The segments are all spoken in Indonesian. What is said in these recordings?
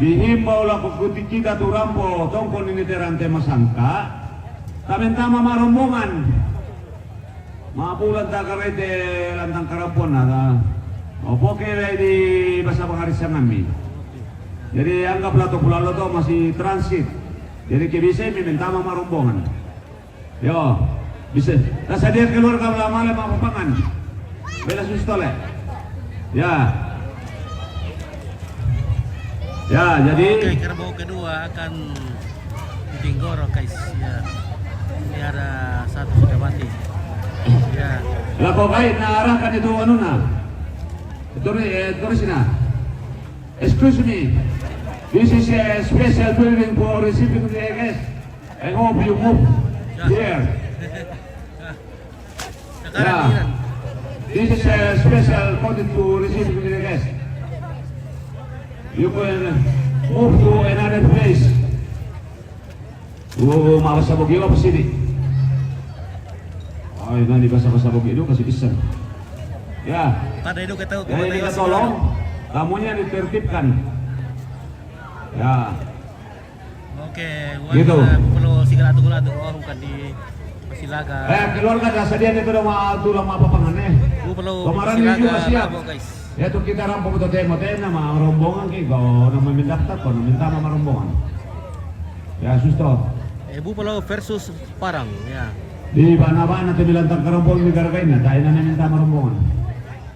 Dihimbau lah kuti kita tu rampo tongkol ini terante masangka. Kami tama marombongan. Mapulan takarete lantang karapon na. Opo kaya di basa pangarisan kami. Jadi anggaplah to pulau to masih transit. Jadi kebisa minta marombongan. Yo, bisa. Nasa dia keluar ka lama le mapapangan. Bela sustole. Ya. Ya, jadi oke, kerbau kedua akan Pinggoro guys. Ya. Ini ada satu sudah mati. Ya. Lah kok kait na arahkan itu anu na. Terus na. Excuse me. This is a special building for receiving the guests. I hope you move here. Yeah. This is a special building to receive the guests. You can move to another place. Makasabog yun apa sini? Ay, nanti kasabog itu kasih pisang. Ya. Tadi itu kita tolong, tamunya ditertibkan. Ya. Oke, gitu. Perlu segala tunggu oh bukan di Silaga. Keluar kan rasanya itu udah apa pangannya. Kemarin ini juga siap. Ya tuh kita rampung itu demo nama rombongan kayak kau nama mendaftar kau minta nama rombongan. Ya susto. Ibu Pulau versus Parang ya. Di mana nanti bilang tangkar rombongan di garagain na, tayo na minta nama rombongan.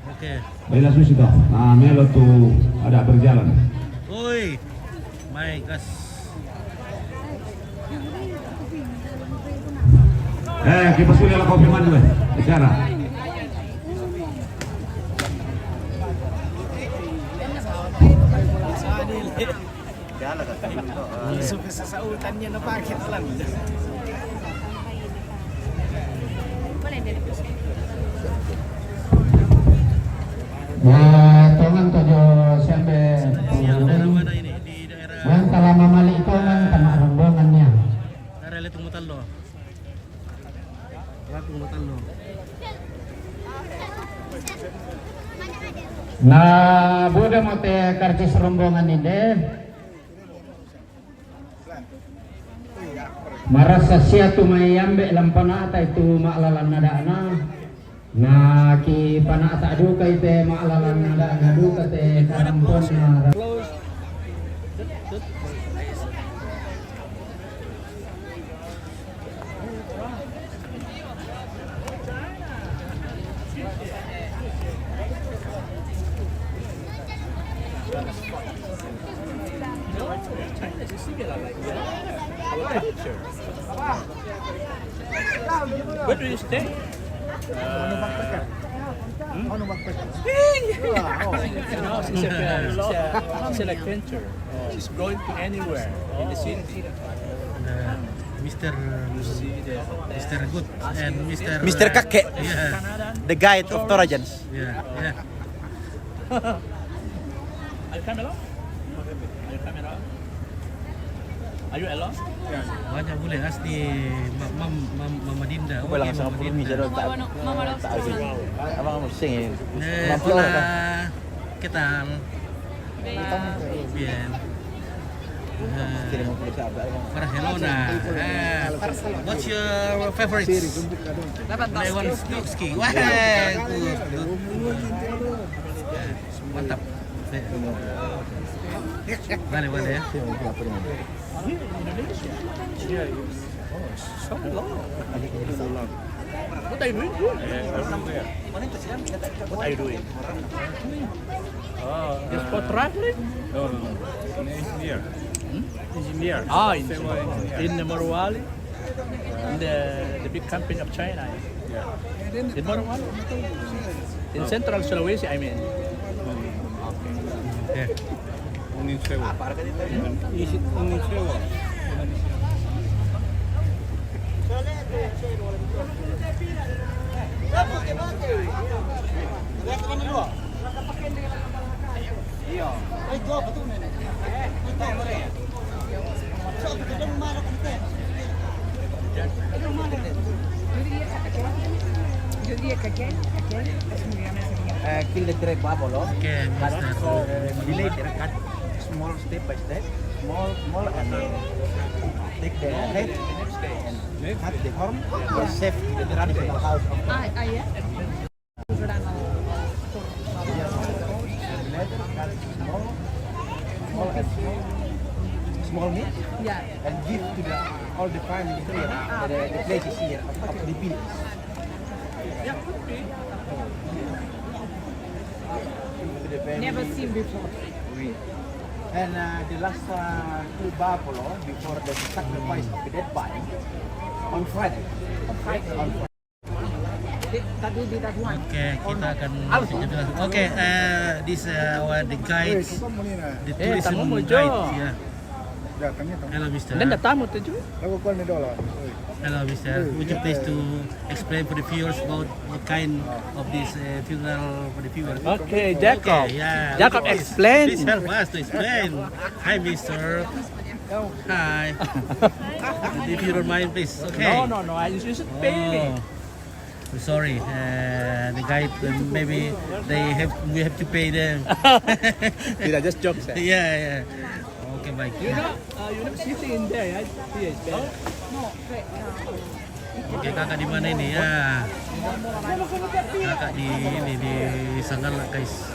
Oke. Baiklah susto. Nah melo tuh ada berjalan. Oi, my gosh. Kita sudah lah kopi mana bicara. Sesautannya na paket lang. Tongan tojo sampai mana ini di daerah yang telah memali tongan sama rombongannya. daerah Letung Mutalo. Letung Mutalo. Nah, budak mau teh karcis rombongan ini. Marasa siya tumay ambe lampanata itu maklalan nada ana. Nah, ki panata duka ite maklalan nada ana duka te karampon na. Where do you stay? She's an adventure. She's going to anywhere in the city. Mr. Good and Mr. Kakek, Yeah. the guide of Torajans. Yeah. Are you coming along? Are you coming along? Are you alone? Banyak boleh asli Mama Dinda. Aku lang sa kapulong misa doon. Abang mo singin. Hola, ¿qué tal? Bien. Barcelona. What's your favorite? Lewandowski. Wah, good. Mantap. Vale ya. Indonesia. Yeah. Oh, so long. What are you doing? What are you doing? Just for traveling? No. Engineer. Engineer. In Morowali, in the big company of China. Yeah. In Morowali? In Central Sulawesi, I mean. Yeah. Ungin sewa. Ungin sewa. Kill the direct babolo. Oke, Mister. Delay direct cut. small step by step, small and take the head and cut the horn and save the traditional house of Iya. small meat Ya. and give to all the family here, the places here of the village. To the family. Never seen before. And the last two buffalo before the sacrifice of the dead body on Friday. On Friday. Tadi di that one. Oke, kita akan jelaskan. Oke, this the guides, the tourism guides ya. Hello, Mister. tamu tuh juga. Hello, Mister. Would you please to explain for the viewers about what kind of this funeral for the viewers? Okay, Jacob. Okay, yeah. Jacob, Please- explain. Please help us to explain. Hi, Mister. Hi. If you don't mind, please. Okay. No. You should pay me. I'm sorry. The guide maybe we have to pay them. Tidak, just jokes. Yeah. Okay, baik. You know sitting in there, right? Here is better. Oke, kakak di mana ini ya? Kakak di ini di Sanggala, guys.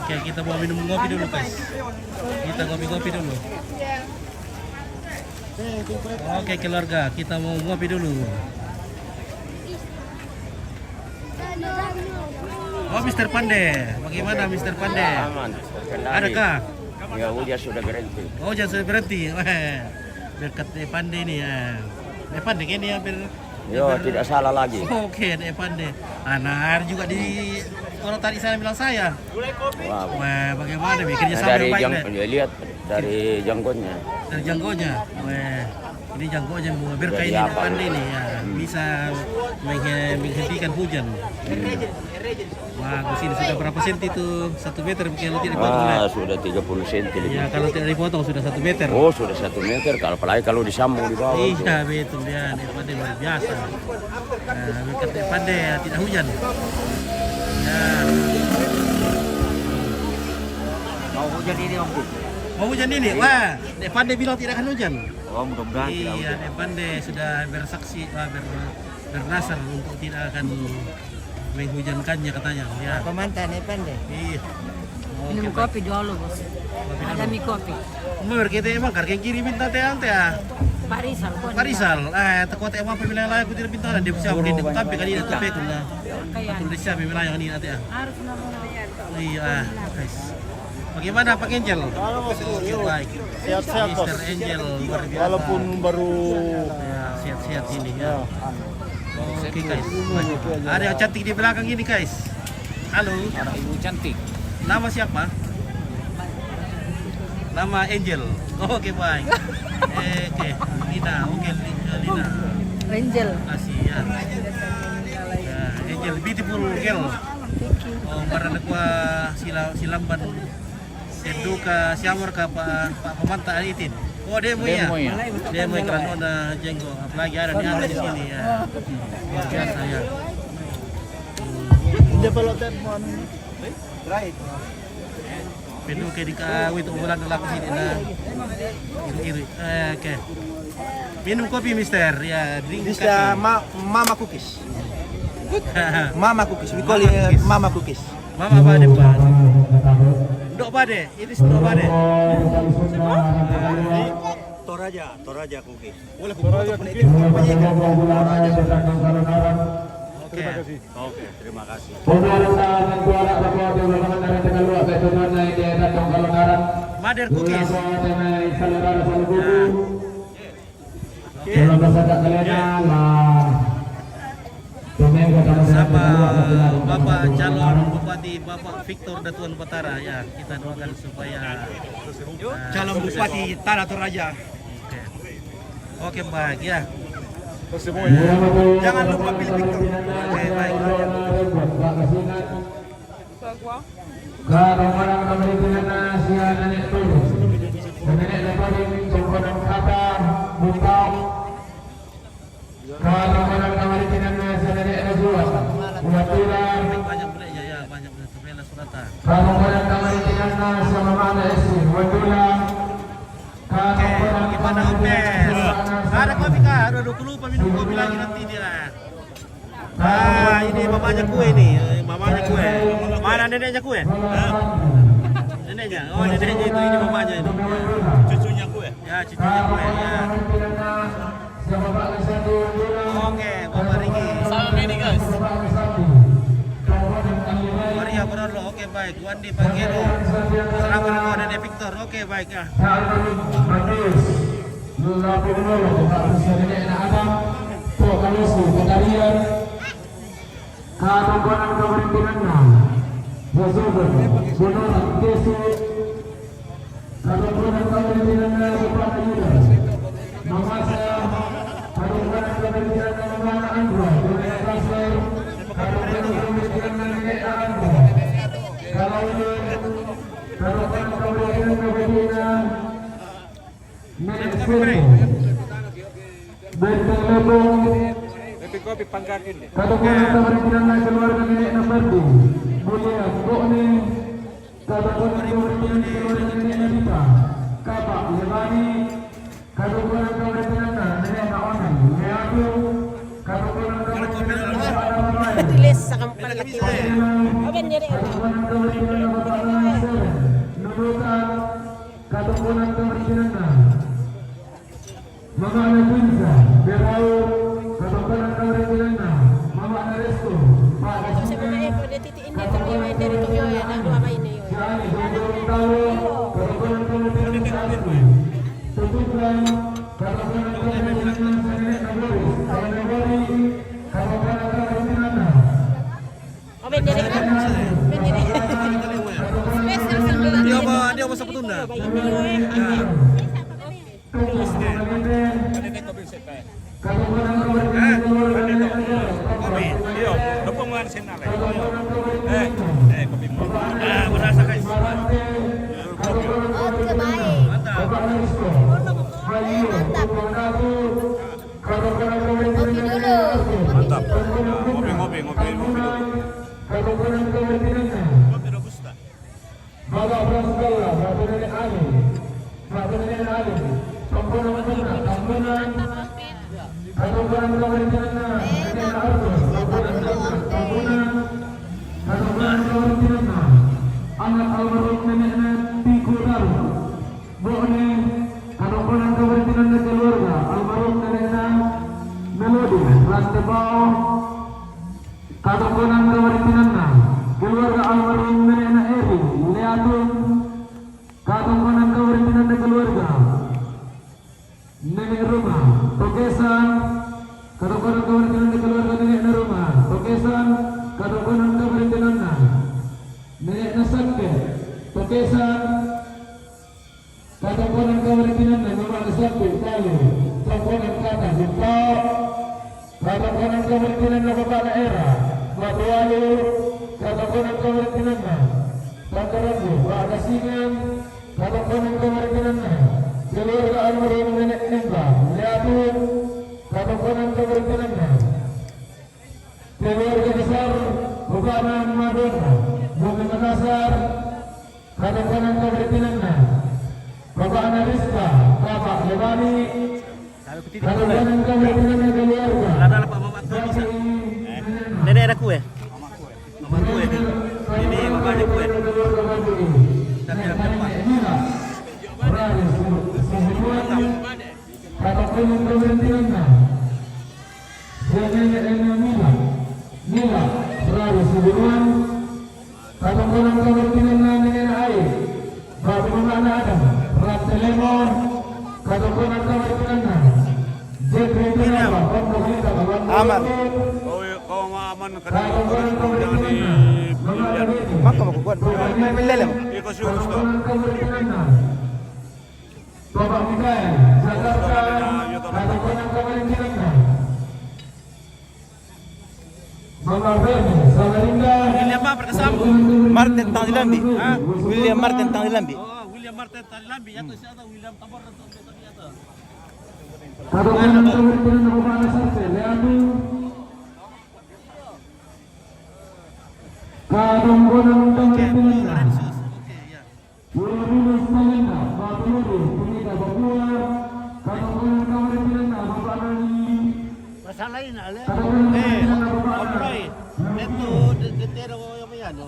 Oke, kita mau minum kopi dulu, guys. Kita ngopi-ngopi dulu. Oke, keluarga, kita mau ngopi dulu. Oh, Mr. Pande, bagaimana Mr. Pande? Aman, Adakah? ya hujan sudah berhenti. Oh, jangan sudah berhenti. Wah, berkat Pande ini ya. Pande ini ya Yo, tidak salah lagi. Oke, Pande. Anar juga di orang tadi saya bilang saya. Wow. Wah, bagaimana bikinnya sama Dari yang baik deh. ya, lihat dari jangkauannya. Dari jangkauannya. Wah, ini jangkauannya mau berkah ini Dari apa? Pande ini ya. Bisa menghentikan hujan. Bagus, ini sudah berapa senti tuh? 1 meter kalau tidak dipotong. Wah, sudah 30 cm lebih. Ya, kalau tidak dipotong sudah 1 meter. Oh, sudah 1 meter. Apalagi kalau disambung di bawah. Iya, betul ya. Pande luar biasa. Nah, berkat Pande ya, tidak hujan. Ya. Mau hujan ini Om. Mau hujan ini? Wah, Pande bilang tidak akan hujan. Oh, mudah-mudahan tidak Iya, hujan. Pande sudah bersaksi, bernasar untuk tidak akan menghujankannya katanya. Ya. Pemantan Pande. Iya. Minum kopi dulu, Bos. Ada mie kopi. Mer, kita emang karena kirimin tante ante ya. Pak Rizal. Pak Rizal, takut emang pemilihan lain aku tidak pintar dia siapa dia tapi kali itu pekun lah. Betul dia siapa wilayah ini nanti ya. Harus namanya. Iya, guys. Bagaimana Pak Angel? Oke, baik. Sehat-sehat, Bos. Mr. Angel luar biasa. Walaupun baru Ya, sehat-sehat ini ya. Oke, guys. Ada yang cantik di belakang ini, guys. Halo. Anak ibu cantik. Nama siapa? Nama Angel. Oke, baik. Oke, Lina. Oke, Lina. Angel. Kasih ya. Ya, Angel, beautiful girl. Oh, marana kwa silamban seduka siamor ka Pak Pemanta itin. Oh, demo ya. Demo iklan na jenggo. Apalagi ada di atas di sini ya. Luar biasa ya. hindi pa lotet mo ano. Right. Pedu ke di kawit umulan na lakas ini na. Iri. Oke. Minum kopi, Mister. Ya, drink This coffee. mama cookies. Mama cookies. We call it mama cookies. Mama bade pa. Dok bade. Ini dok bade. Toraja cookies. Wala ko para Oke. Oke, terima kasih. Mother cookies. Sama Bapak calon Bupati Bapak Victor Datuan Batara ya, kita doakan supaya Calon Bupati Tanah Toraja. Oke, baik ya. Jangan lupa pilih Victor. Oke, baik. Kadang-kadang kemudian nasihat nenek dulu. Nenek lepas ini jempotan kata buka. Kadang-kadang kemudian nasihat nenek dulu. Buatulah. Banyak bolehnya ya, banyak boleh terbelah suratan. Kadang-kadang kemudian nasihat mana isi. Buatulah. Kadang-kadang Gimana Opes? Ada kopi kah? Aduh, aku lupa minum kopi lagi nanti dia. Ah, ini mamanya kue nih, mamanya kue. Mana neneknya kue? Neneknya? Oh, neneknya itu ini mamanya itu. Cucunya gue. Ya, cucunya kue ya. Oke, Bapak Riki. Sama ini guys. Maria Borolo, oke baik. Wandi Pagero. Selamat kepada Nenek Victor, oke baik ya. Kadang-kadang kemudiannya Yosober, Bonorak, Kesu. Kadang-kadang kemudiannya Bapak Yudas Mamasa. Kadang-kadang kemudiannya Mamana Andro Dunia Kasar. Kadang-kadang kemudiannya Nenek Andro. Kalau ini kadang-kadang kemudiannya Nenek Sirno Benteng Lebong. Kopi pangkakin deh. Kadang-kadang kemudian keluarga nenek Nafardi Mulia Bokni. Kadang-kadang kemudian keluarga nenek Nabita Kapak Yemani. Kadang-kadang kemudian nenek Naomi Neatu. Kadang-kadang kemudian nenek Tulis sa kampan lagi. Open diri. kadang-kadang kemudian Bapak Nasir Nurutan. Kadang-kadang kemudian Mama Napunza Berau. Kadang-kadang kemudian Mama Naresto Pak Ito sa mga eko, detitiin dito ni may diri to yo ya na mama ini yo. Jani Dodong Taro. Kadang-kadang kemudian Sasri Tutuplan. Kadang-kadang kemudian Nenek Naboris Ayah Nabori. Kadang-kadang kemudian Open diri. Open diri. Special sa mga. Dia apa sepetunda? Kadang-kadang kemudian Kopi. Iyo, dupong mo sin na. Kopi mo. Ah, berasa guys. Oh, kabae. Mantap. Kopi dulu. Mantap. Ngopi. Kadang-kadang kemudian Kopi robusta. Bapak Prasetya, Bapak Nenek Ali, Bapak Nenek Ali, Tompolan Tuna, Tambunan, kadang-kadang kemudian Nenek Artus, Tompolan Tuna, Tambunan, kadang-kadang kemudian anak almarhum Nenek Tiku Daru, Bokni, kadang-kadang kemudian keluarga almarhum Nenek Melodi, Rantebao, kadang-kadang kemudian keluarga almarhum Nenek Eri, Leatun, kadang-kadang kemudian keluarga Nenek Rumah, Tokesan, kadang-kadang kemudian keluarga Nenek Rumah, Tokesan, kadang-kadang kemudian Nenek Nasake, Tokesan, kadang-kadang kemudian Mama Nasake, Kalu, kadang-kadang kata Jumpa, kadang-kadang kemudian Bapak Daerah, Batu Walu, kadang-kadang kemudian Tantarabu, Pak Kasingan, kadang-kadang kemudian keluarga almarhum Nenek Nemba, Liatun, kadang-kadang kemudian keluarga besar Bukanan Madonna, Bumi Makassar, kadang-kadang kemudian Bapak Anariska, Bapak Lebani, kadang-kadang kemudian keluarga Ada Pak Mama Tony. Nenek ada kue. Mama kue nih. Ini mamanya kue. Kita bilang depan. Aman. Kau maaman kadang jangan di Maka makukuha. May lelem. Iko gusto. Bapak Mikael, Jakarta, kadang-kadang kemudian Bapak Fermi, Samarinda, Ini apa perkesam? Martin Tangdilambi. William Martin Tangdilambi. Oh, William Martin Talilambi. Yato siya to, William Tabor na to. Yato. Kadang-kadang tawarin na bumana sa Leandro. Kadang-kadang tawarin na. Okay, yeah. Williams Malina, Babuluru, Punita Babua, kadang-kadang tawarin na bumana ni. Masalain na, ale. Alright. Ito, detero ko yung yan, no?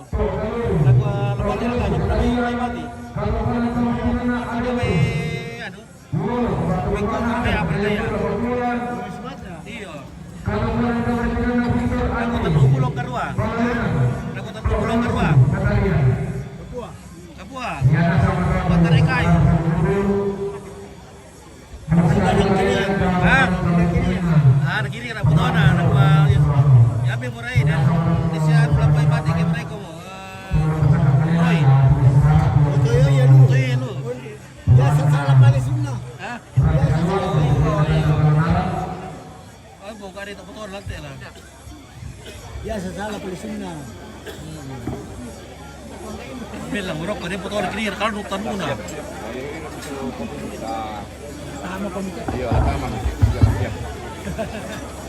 Nagwalabati lang tayo. May mati. Ano may, ano? May kong may apre na yan. Iyo. Nakutan mo bulong karwa. Nakutan mo bulong karwa. Kapua. Pataray kayo. Ha? Nagkiri ka na po doon na. Yabi mo rin. Hindi siya lang po yung mati. Kaya mo rin ko mo. Roy. Tuyo yan. Ya sa sala palisun na. Ha? Ay, buka rin ito po doon. Lante lang. Ya sa sala palisun na. Bilang urok ko rin po doon. Kini kalau nutan mo na. Tama ko nito. Iya, tama. Siap.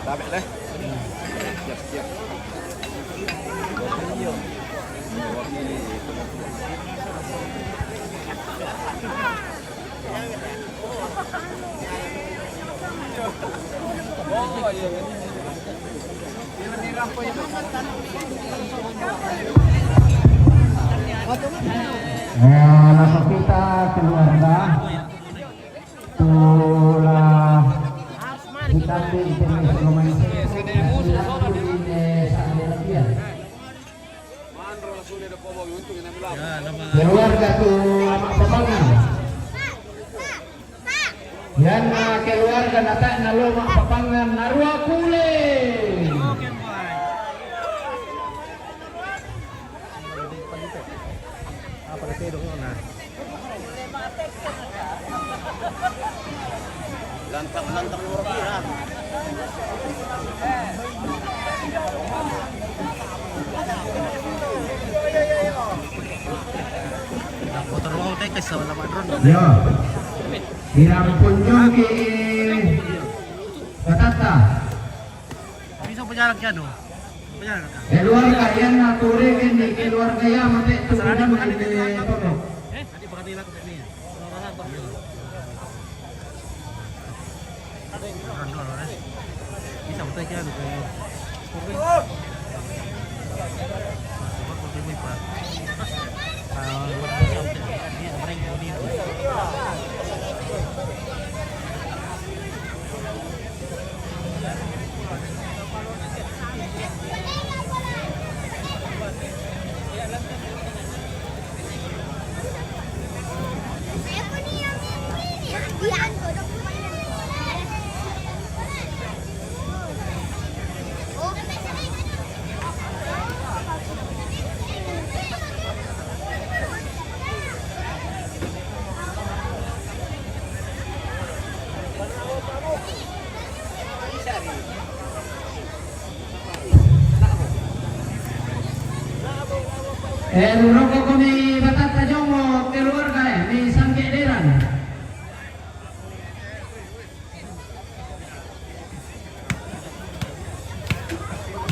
Tabe deh. Siap. Nakakita keluarga Tula kita di Ya, nama. keluarga tu amak papangan yan na keluarga nata na loma papangan narua kule Okay, boy. Apa kasi dong na? Lantang luar biasa. Motor mo tayo kasi wala madron. yo dirampun jogi katata Bisa penjarak ya, no? Penjarak ka. keluarga yan na turingin ni keluarga yan mati turunan ni Toto. Tadi baka nila ko ni. Bisa mo tayo ano ko. Rokok kami batata jongo keluarga ni sangke deran.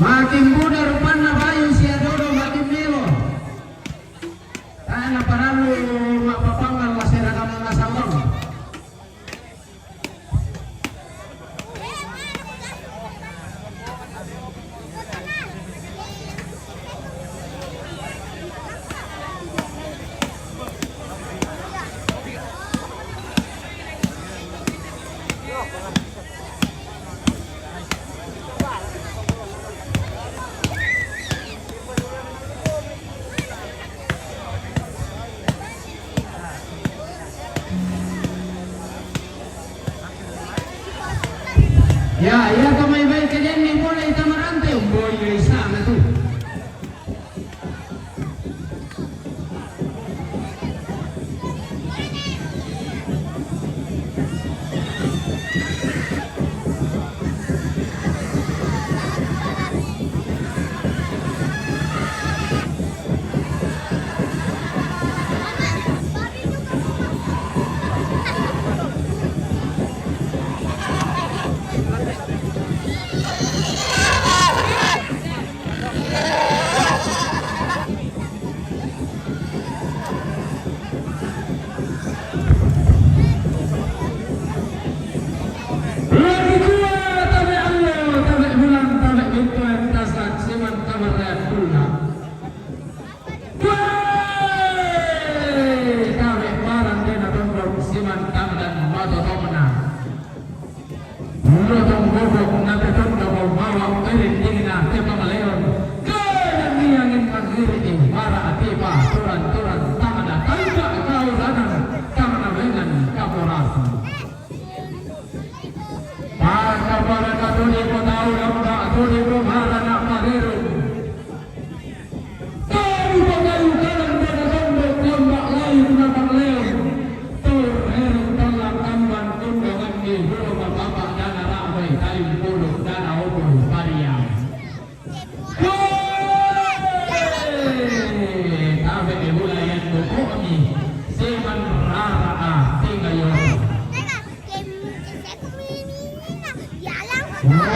Makin muda rupanya bayu sia dodo makin melo. Tanah paralu mak papangan masyarakat ngasambang. Mariyuna. Kami parang dina tundok siman tamdan mato tomna. Lotong bobok nanti tundok bawa kirim dina tiap leon. Kaya niangin magiri para atipa turan-turan tamada tanda kau danan tamna dengan kaporasi. Maka para katuli ko tahu yang tak katuli ko para nak magiru. Tahu bagayu kanan pada tundok lembak lain nampak leon. Tur heru dalam kamban tundongan di rumah bapak dana ramai kayu puluh dana obul pariang. Kami ibulayan buku ni siman rara tinggayo. Wow!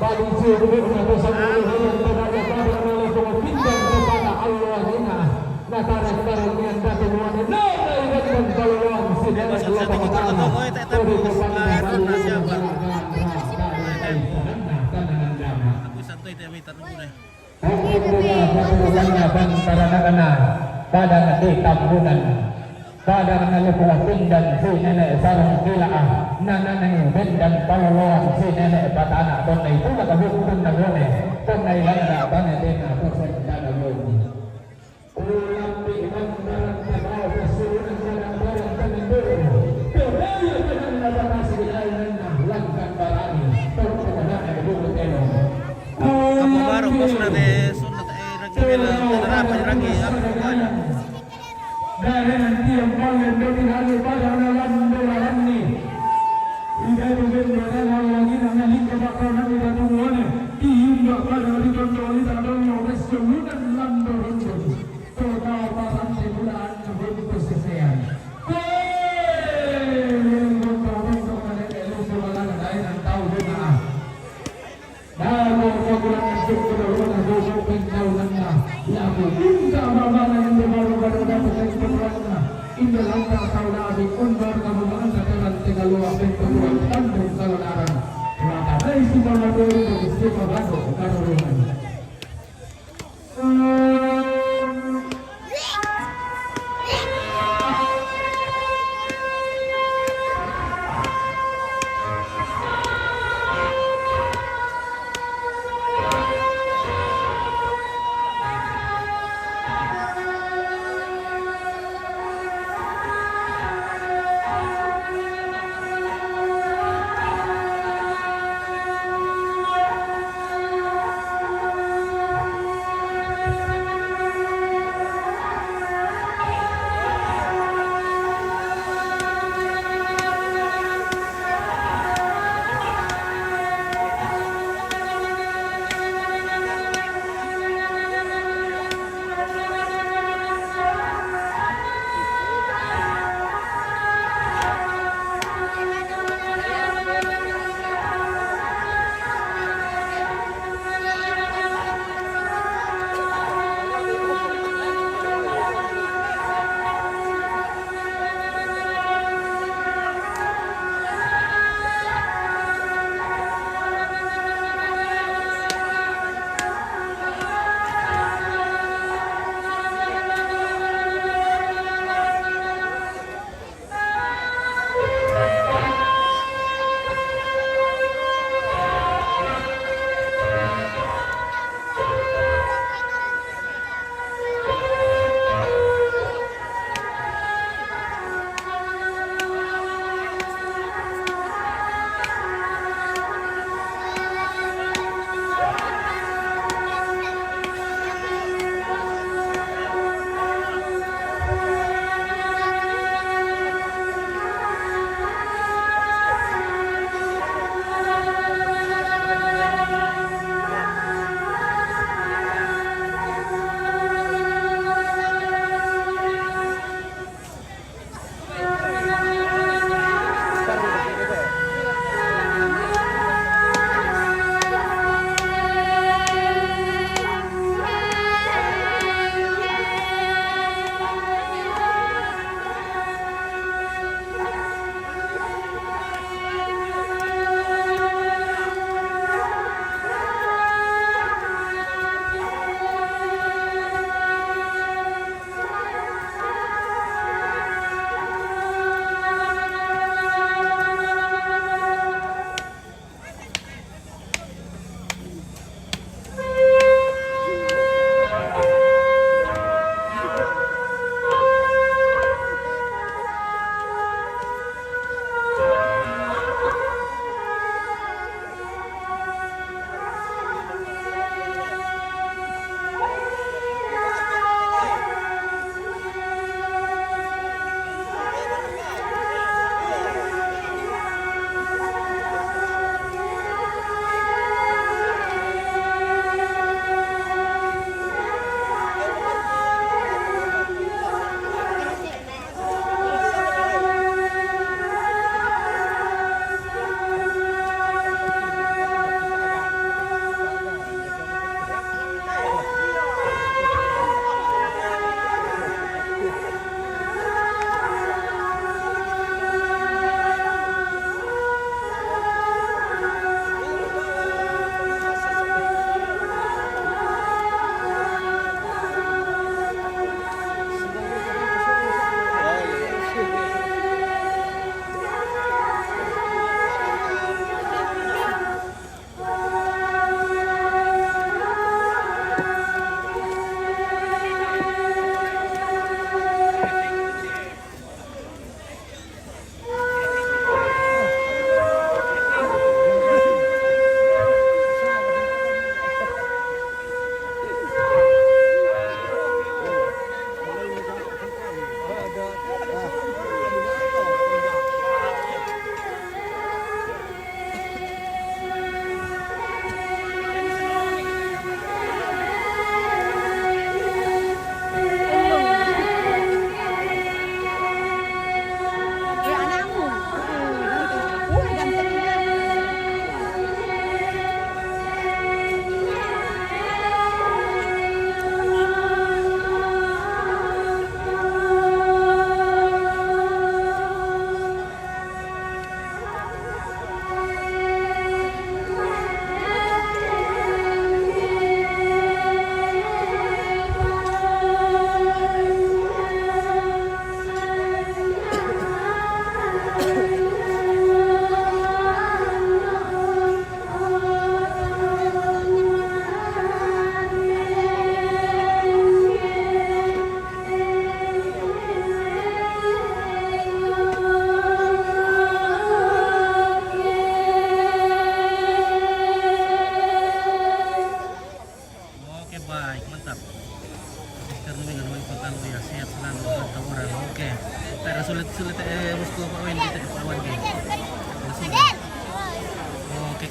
Bagi siapa yang bersama dengan kepada oleh pimpinan kepada Allah ini. Nah tarik yang datang dari nada dan kalauan sidang Allah Taala. Pada nanti tambunan pada mengalukulah pindan si nenek sarang kilaah nananay bendan kaluluan si nenek bata anak tonay ito nakabukun na gone tonay lang na banatin na pusan na gone ulang piman barang tabaw kasulungan barang barang kanindoro kaya kanang nabakasilayan na langkan barani torpukana ay bukot eno Kamu baru pas nanti sunat ragi bilang penerapan ragi apa bukannya? Dari nanti yang paling penting hari pada alam dolan ni. Ida bukan dolan lagi dengan lingkup bakaran ida tuan. Tiada pada hari contoh ida dolan restoran lambor itu. Total barang sebulan sebelum kesesuaian. Indah langkah saudara undur kabupaten Tegalan Tegaluar Bentuan Tanjung Saudara. Maka reisi Baladoy dari Istimewa Bado Karolungan.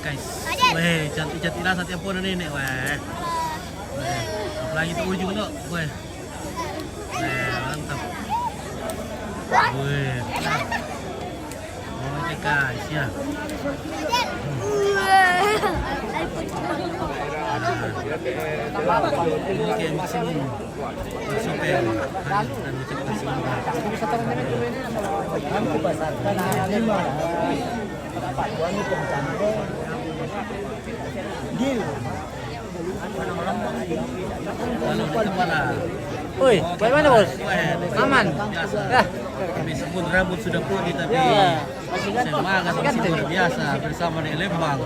guys. Weh, cantik-cantik lah setiap pohon nenek. Weh. Apalagi itu ujung tuh. Weh. Mantap. Weh. Oke guys ya. Oke, maksimum. Sampai dan ucapkan semoga. Kalau di kepala. Woi, bagaimana bos? Aman. Biasa. Meskipun rambut sudah putih tapi semangat masih luar biasa bersama di Lembang.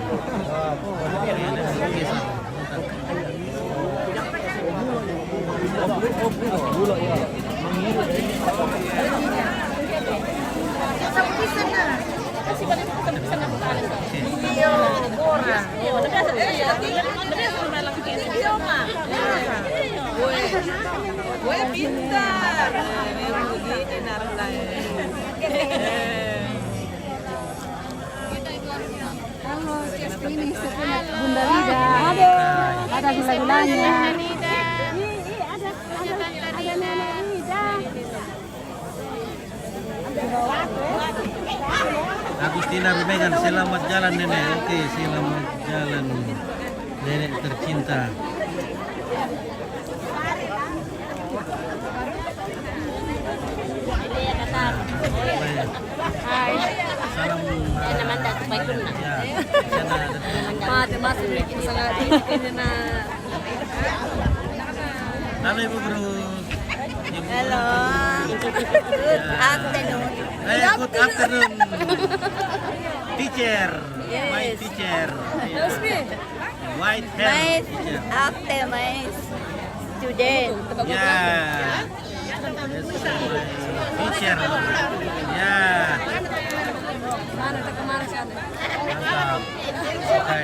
Gue pintar. Memang begini naruh Ini Bunda Lida. Ada gula-gulanya. Ada Nenek Lida. Agustina Rumengan, selamat jalan nenek. Oke, selamat jalan nenek tercinta. Salam. Ya, Mati masuk lagi sangat ini na. halo Ibu Guru. Hello. Afternoon. Good afternoon. Teacher. My teacher. White hair. Teacher. After my student. Ya. Teacher. Ya. Mantap. Oke.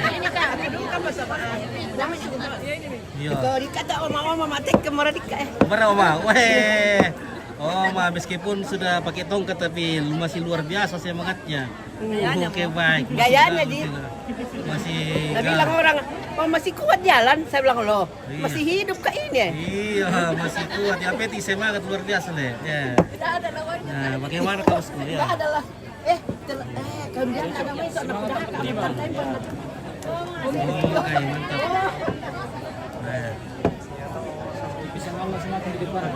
Iya. Kalau dikata oma matek kemarin dikata. Berapa Oma? Weh. Oma meskipun sudah pakai tongkat tapi masih luar biasa semangatnya. Oke baik. Gayanya Ji. Masih. Tapi bilang orang, oh masih kuat jalan. Saya bilang loh, Iya. masih hidup kah ini? Iya masih kuat. Ya peti semangat luar biasa deh. Ya. Nah bagaimana kau sekolah? Ya. Adalah kalau dia ada besok nak pindah Oke mantap. Nah. Bisa ngomong semakin di depan.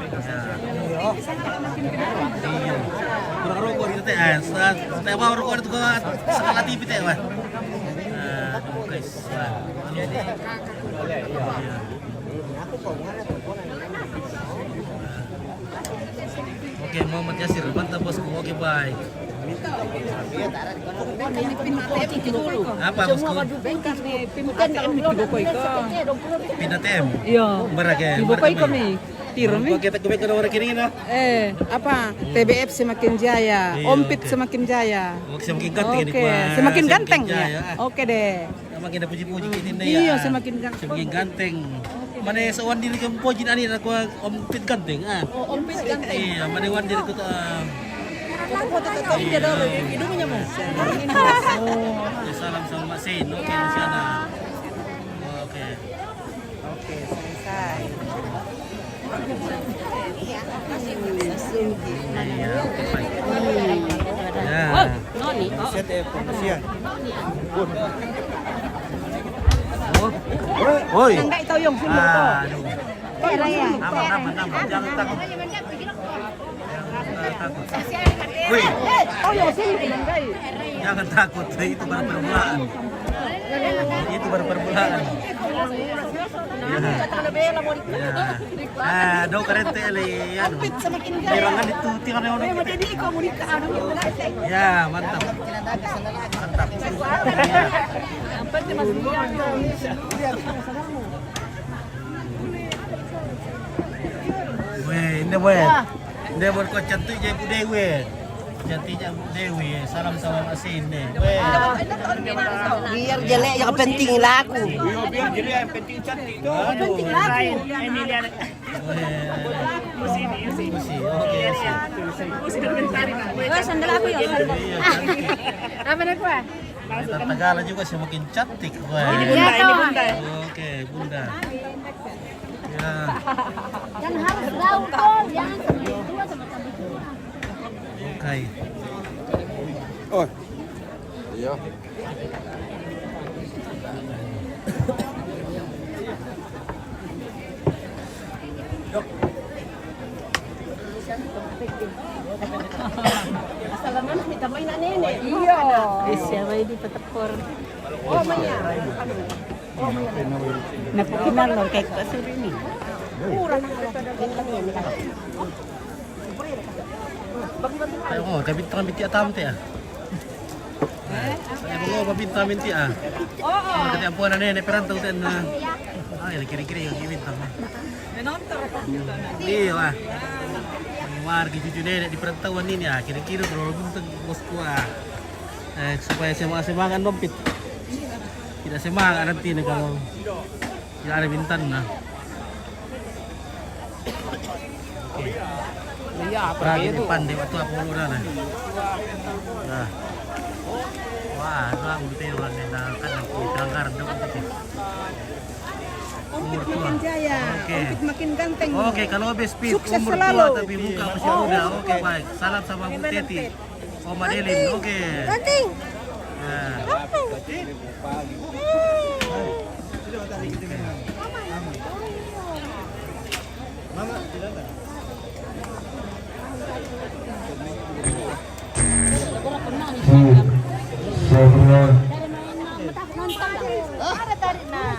Iya. Kurang rokok di teh. Setelah mau rokok itu ke skala TV teh, Wah. Nah, guys. Oke, Muhammad Yasir, mantap bosku. Oke, baik. Apa bosku? Pindah TM. Iya. Berake. Dibukai kami. Tirmi. Oke, kita kembali ke orang kini nah. Apa? TBF semakin jaya, Iya, Ompit oke. semakin jaya. Oke, semakin ganteng ini, Oke, Wah. semakin ganteng jaya. ya. Oke deh. Makin ada puji-puji ini ya. Iya, semakin ganteng. Semakin ganteng. Mana sewan diri ke puji ani aku Ompit ganteng ah. Oh, Ompit ganteng. Iya, mana wan diri ku Foto tahu dia dulu, hidungnya mas. Oke, salam sama Mak Sein. Oke, di sana. Oke. Oke, selesai. Iya, oke baik. Ya. Woi. Enggak tahu yang sini to. Aduh. Aman. Jangan takut. Woi, Oh, yang sini enggak. jangan takut. Itu baru permulaan. Itu baru permulaan. Ah, do karente ali yan. Birangan itu tinggal yang udah. Ya, mantap. Mantap. Weh, ini weh. Ini buat kau cantik je Bu Dewi. Cantiknya Bu Dewi. Salam sama Mak Sein deh. Weh. Biar jelek yang penting laku. Biar jadi yang penting cantik tu. Penting laku. Musi. Oke, Oh, sandal aku ya. Iya, cantik. Apa nak kuah? Tagala juga semakin cantik. Wah. Ini bunda, ini bunda. Oke, bunda. Ya. Dan harus tahu kok, jangan sampai tua sama sampai tua. Oke. Oh. Iya. Salaman kita main nenek. Iya. Siapa ini petekor? Oh, Maya. Napakinan lang kay Kasuri ni. Kurang ini kan. Ayo mo, kabintang binti atam ti ah. Ayo mo, babintang binti ah. Oo. Kasi ang puwan na nene, perantau ten na. Ay, kiri-kiri yung ibintang. Iya ah. Warga cucu nenek di perantauan ini ah, kira-kira berapa bintang bosku ah. Supaya semangat dompet. Tidak semangat nanti nih kalau tidak ada bintang nah. Iya, apa Lagi itu? depan deh waktu aku udah nah. Nah. Wah, nah udah orang yang kan aku pelanggaran dong itu. Umur tua. Jaya. Oke. Makin ganteng. Oke, kalau habis speed Sukses umur selalu. tua tapi muka masih muda. Oke, baik. Salam sama Bu Teti. Om Adelin. Oke. Ganteng. Nah. Ada tarik nah.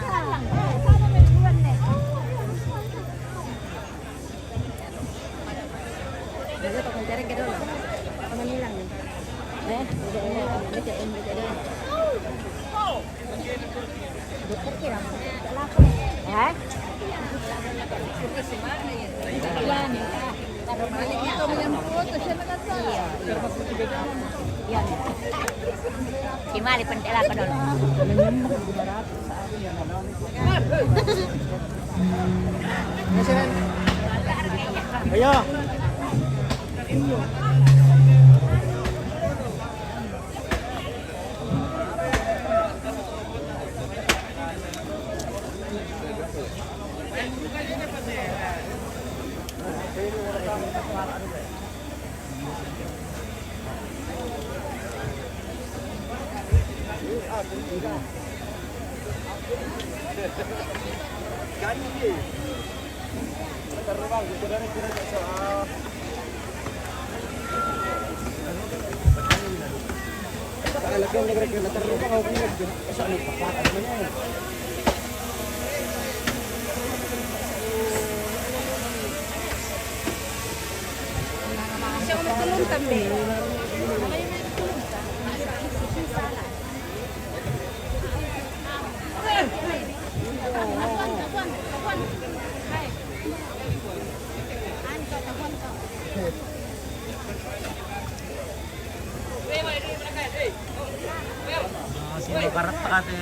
Kimali pentela ka dulu. Ayo. Siya matulong kami. Sino karat ate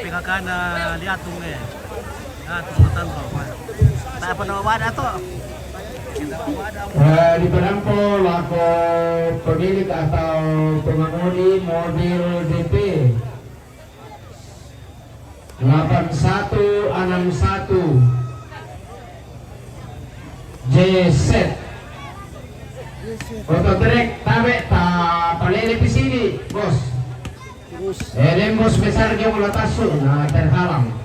PKK na liatung eh. Liatung matanto. Tak apa nama badan tu. Di penampol ako pemilik atau pengemudi mobil DP 8161 JZ Foto trek tabe ta palele pisini bos. Lembos besar dia mulatasu na terhalang.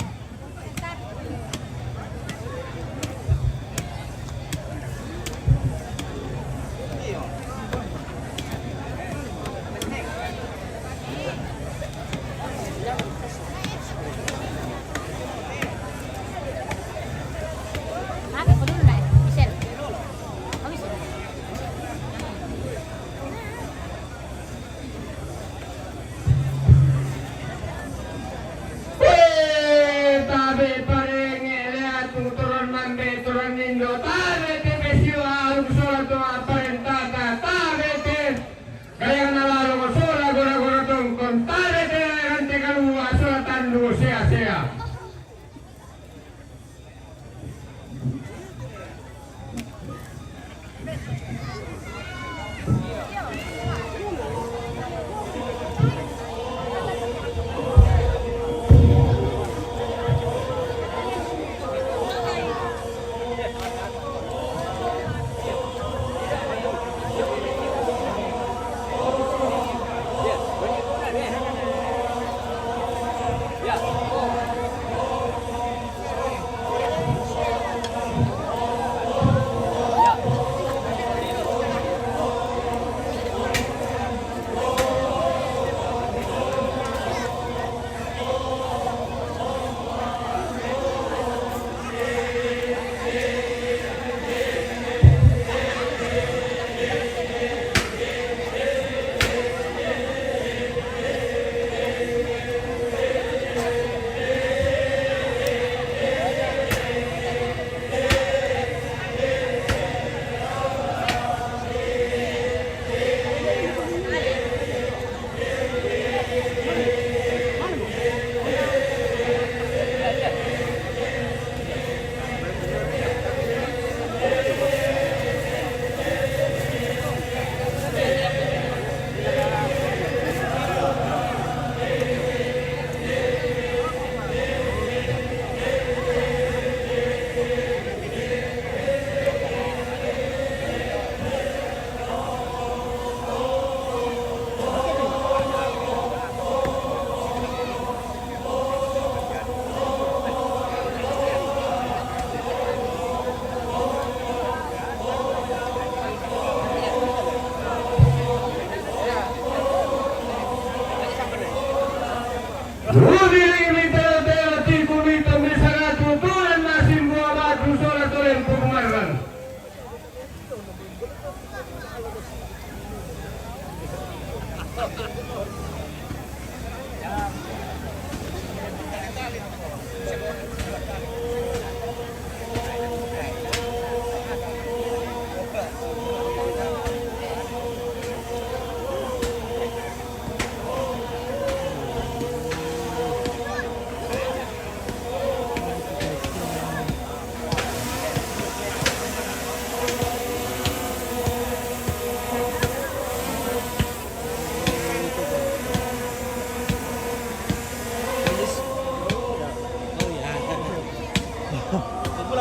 Rudiling little teo tiku nito misalnya tutulan nasim buah batu solat tolen kumarang.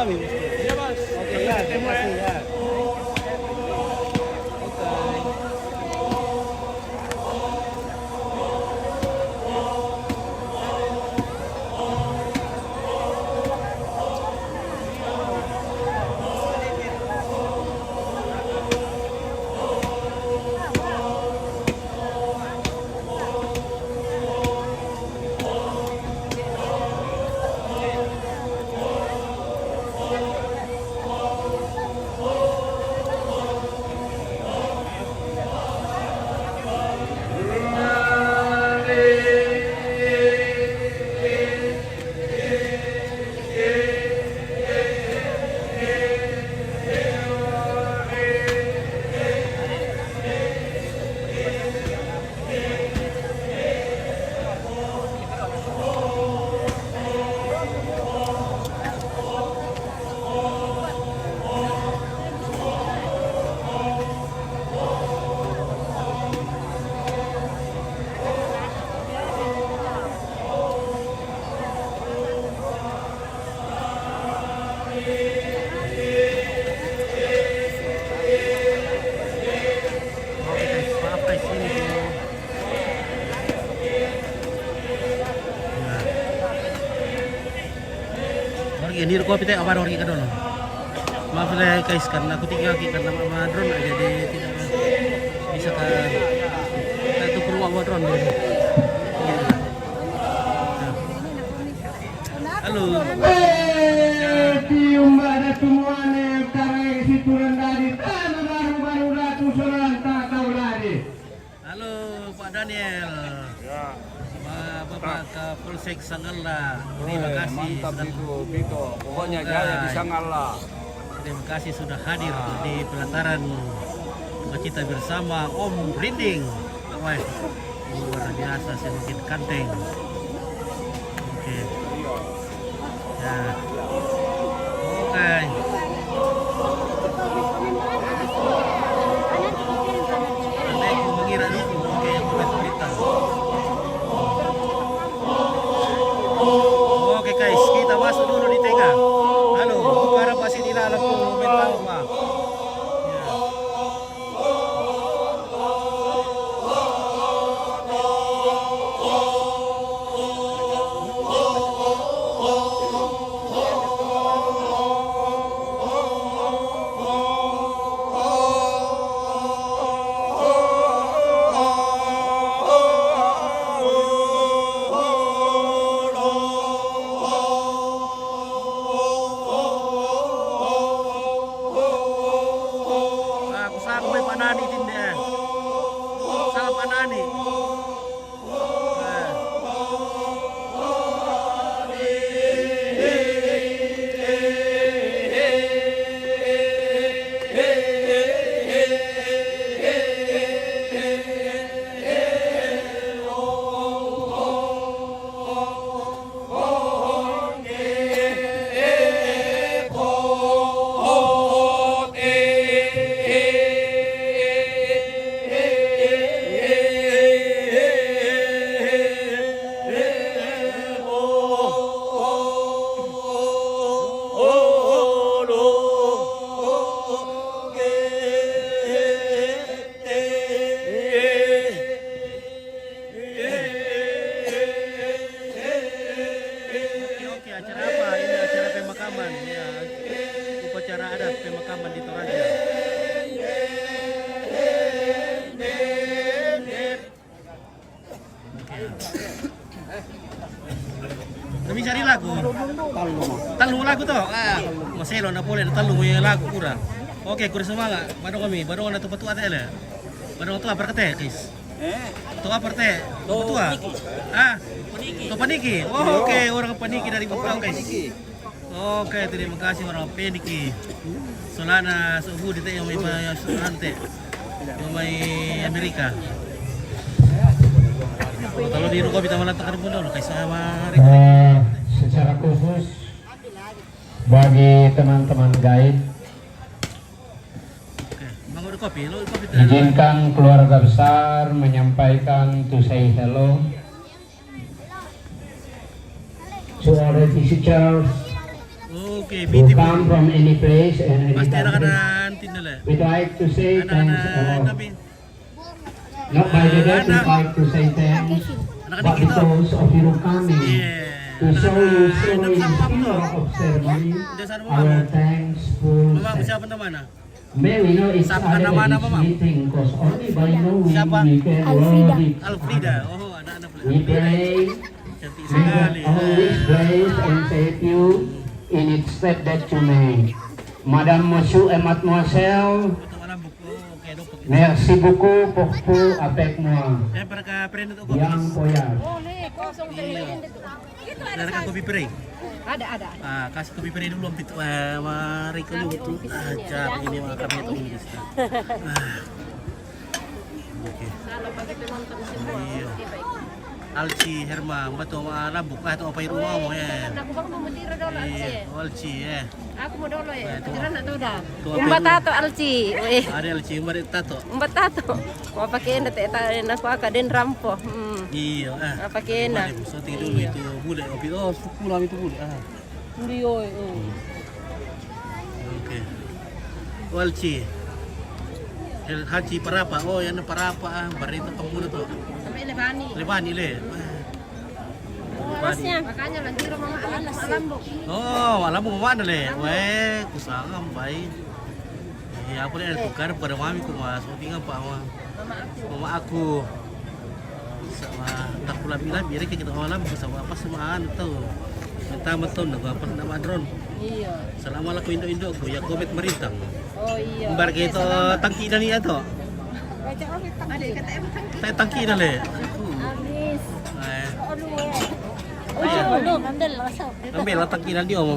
Iya mas. Oke ya, terima kasih ya. Ini kopi teh apa orang ikan dulu? Maaf lah guys, karena aku tinggal karena mama drone aja jadi tidak bisa kita tuh perlu awal drone dulu. Halo. Tium ada semuanya karena situ dari tanah baru-baru ratu seorang tak tahu lari. Halo Pak Daniel. Ya. Bapak Kapolsek Sanggala. Terima kasih. Mantap itu. Pokoknya jaya di Sanggala. Terima kasih sudah hadir di pelataran Cita bersama Om Brinding. Wah, luar biasa semakin kanteng. Oke. Ya. Oke. Aku mengira itu. Oke, berita. Oke guys, kita masuk dulu di tengah. Halo, para pasti di dalam mental rumah. Kami cari lagu. Talung lagu tuh. Maselo na boleh talung yung lagu kurang. Oke, kurang semangat. Baru na tuh tua tele. Baru tua berkete, guys. Tua perte. Tua. Tuh paniki. Oh, oke, orang paniki dari Bukau, guys. Oke, terima kasih orang paniki. Solana suhu di teh yang may nanti. Yang may Amerika. Kalau di Ruko kita meletakkan pun dulu kayak sama secara khusus bagi teman-teman guide, izinkan keluarga besar menyampaikan to say hello to all the visitors who come from any place and any country. We'd like to say thanks a lot. Not by the way, we'd like to say thanks, but because of you coming to show you in the spirit of ceremony, our thankful thanks. May we know each other in this meeting, because only by knowing we can love each Alfrida. other. Oh, anak-anak We pray, may God always bless and save you in each step that you make. Madame, Monsieur et Mademoiselle, merci beaucoup pour tout avec moi. Yang Poyas. Ada kopi pre. Ada. Kasih kopi pre dulu om Pitu. Mari ke dulu. Ajak ini mah kami itu ini. Oke. Iya. Alci Herma, betul labuk atau apa rumah mau ya. Aku baru mau mentira dulu Alci. Alci ya. Aku mau dulu ya. Beneran atau udah? Umbat tato Alci. Ada Alci umbat tato. Umbat tato. Mau pakai enda teh aku akaden rampo. Iya. Pakai enda. So dulu itu bule kopi. Oh, pulang itu bule. Ndio. Oke. Alci. Haji Parapa. Oh, yang Parapa barita kampung itu. Lebani le. Masnya. Makanya lagi rumah Alambo. Oh, Alambo mana le? Weh, kusangam baik. Aku dah tukar pada mami ku mas. Mau tinggal pak mama aku. Sama tak pula bilang biar kita alam sama apa semaan tuh. Kita betul nak apa nama drone. Iya. Selama aku Indo aku ya komet merintang. Oh iya. Bar gitu tangki dan iya tuh. Tangki dah le. Habis. Ayah. Belum, ambil masuk. Ambil lah tangki dan dia mau.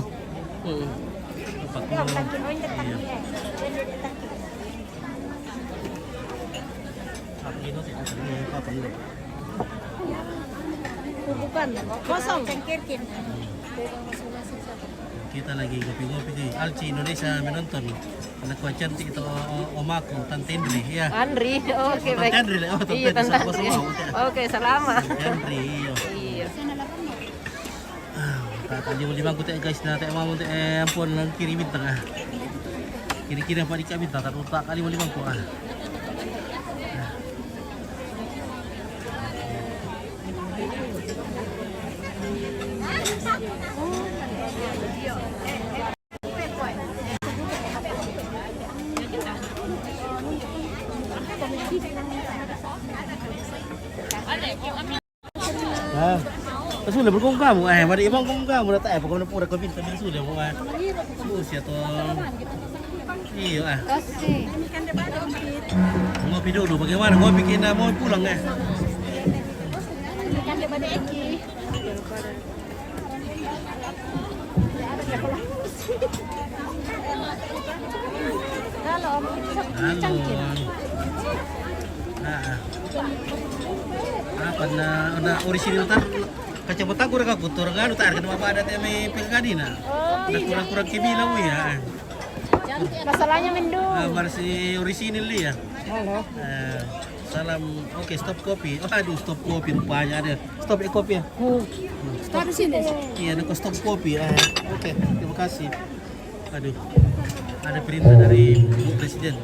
Bukan, kosong. Kita lagi kopi-kopi di Alci Indonesia menonton. Anak kuat cantik itu omaku, Tante Indri ya. Andri, oke baik. Tante Indri, oh Iya, Tante Tante Indri. Oke, selamat. Indri, Iya. Tadi mau limang kutek guys, na teh mau teh ampun lang kiri bintang ah. Kiri-kiri apa dikit bintang, tak utak kali mau limang ku ah. Sudah berkong kamu, pada ibang kong kamu dah tak, pokoknya pura kau pintar dia sudah mau susia tuh, iya Kasih. ngopi dulu, bagaimana ngopi kita mau pulang ya? Kan daripada Eki. Halo, Om. Cangkir. Apa na orisinil tar kacamata kurang aku tur kan utar kan apa ada teh me pegadina. Udah kurang-kurang kibilang ya. Masalahnya mendung. Versi orisinil dia. Halo. Salam, oke stop kopi. Oh, aduh stop kopi rupanya ada. Stop kopi ya. Stop di sini. Iya, ada stop kopi. Oke, terima kasih. Aduh. Ada perintah dari Presiden.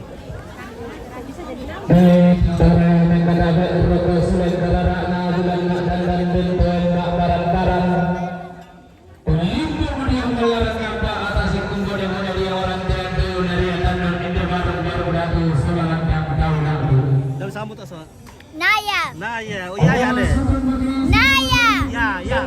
Sambut asal. Naya. Naya, oh iya ya deh. Naya. Ya.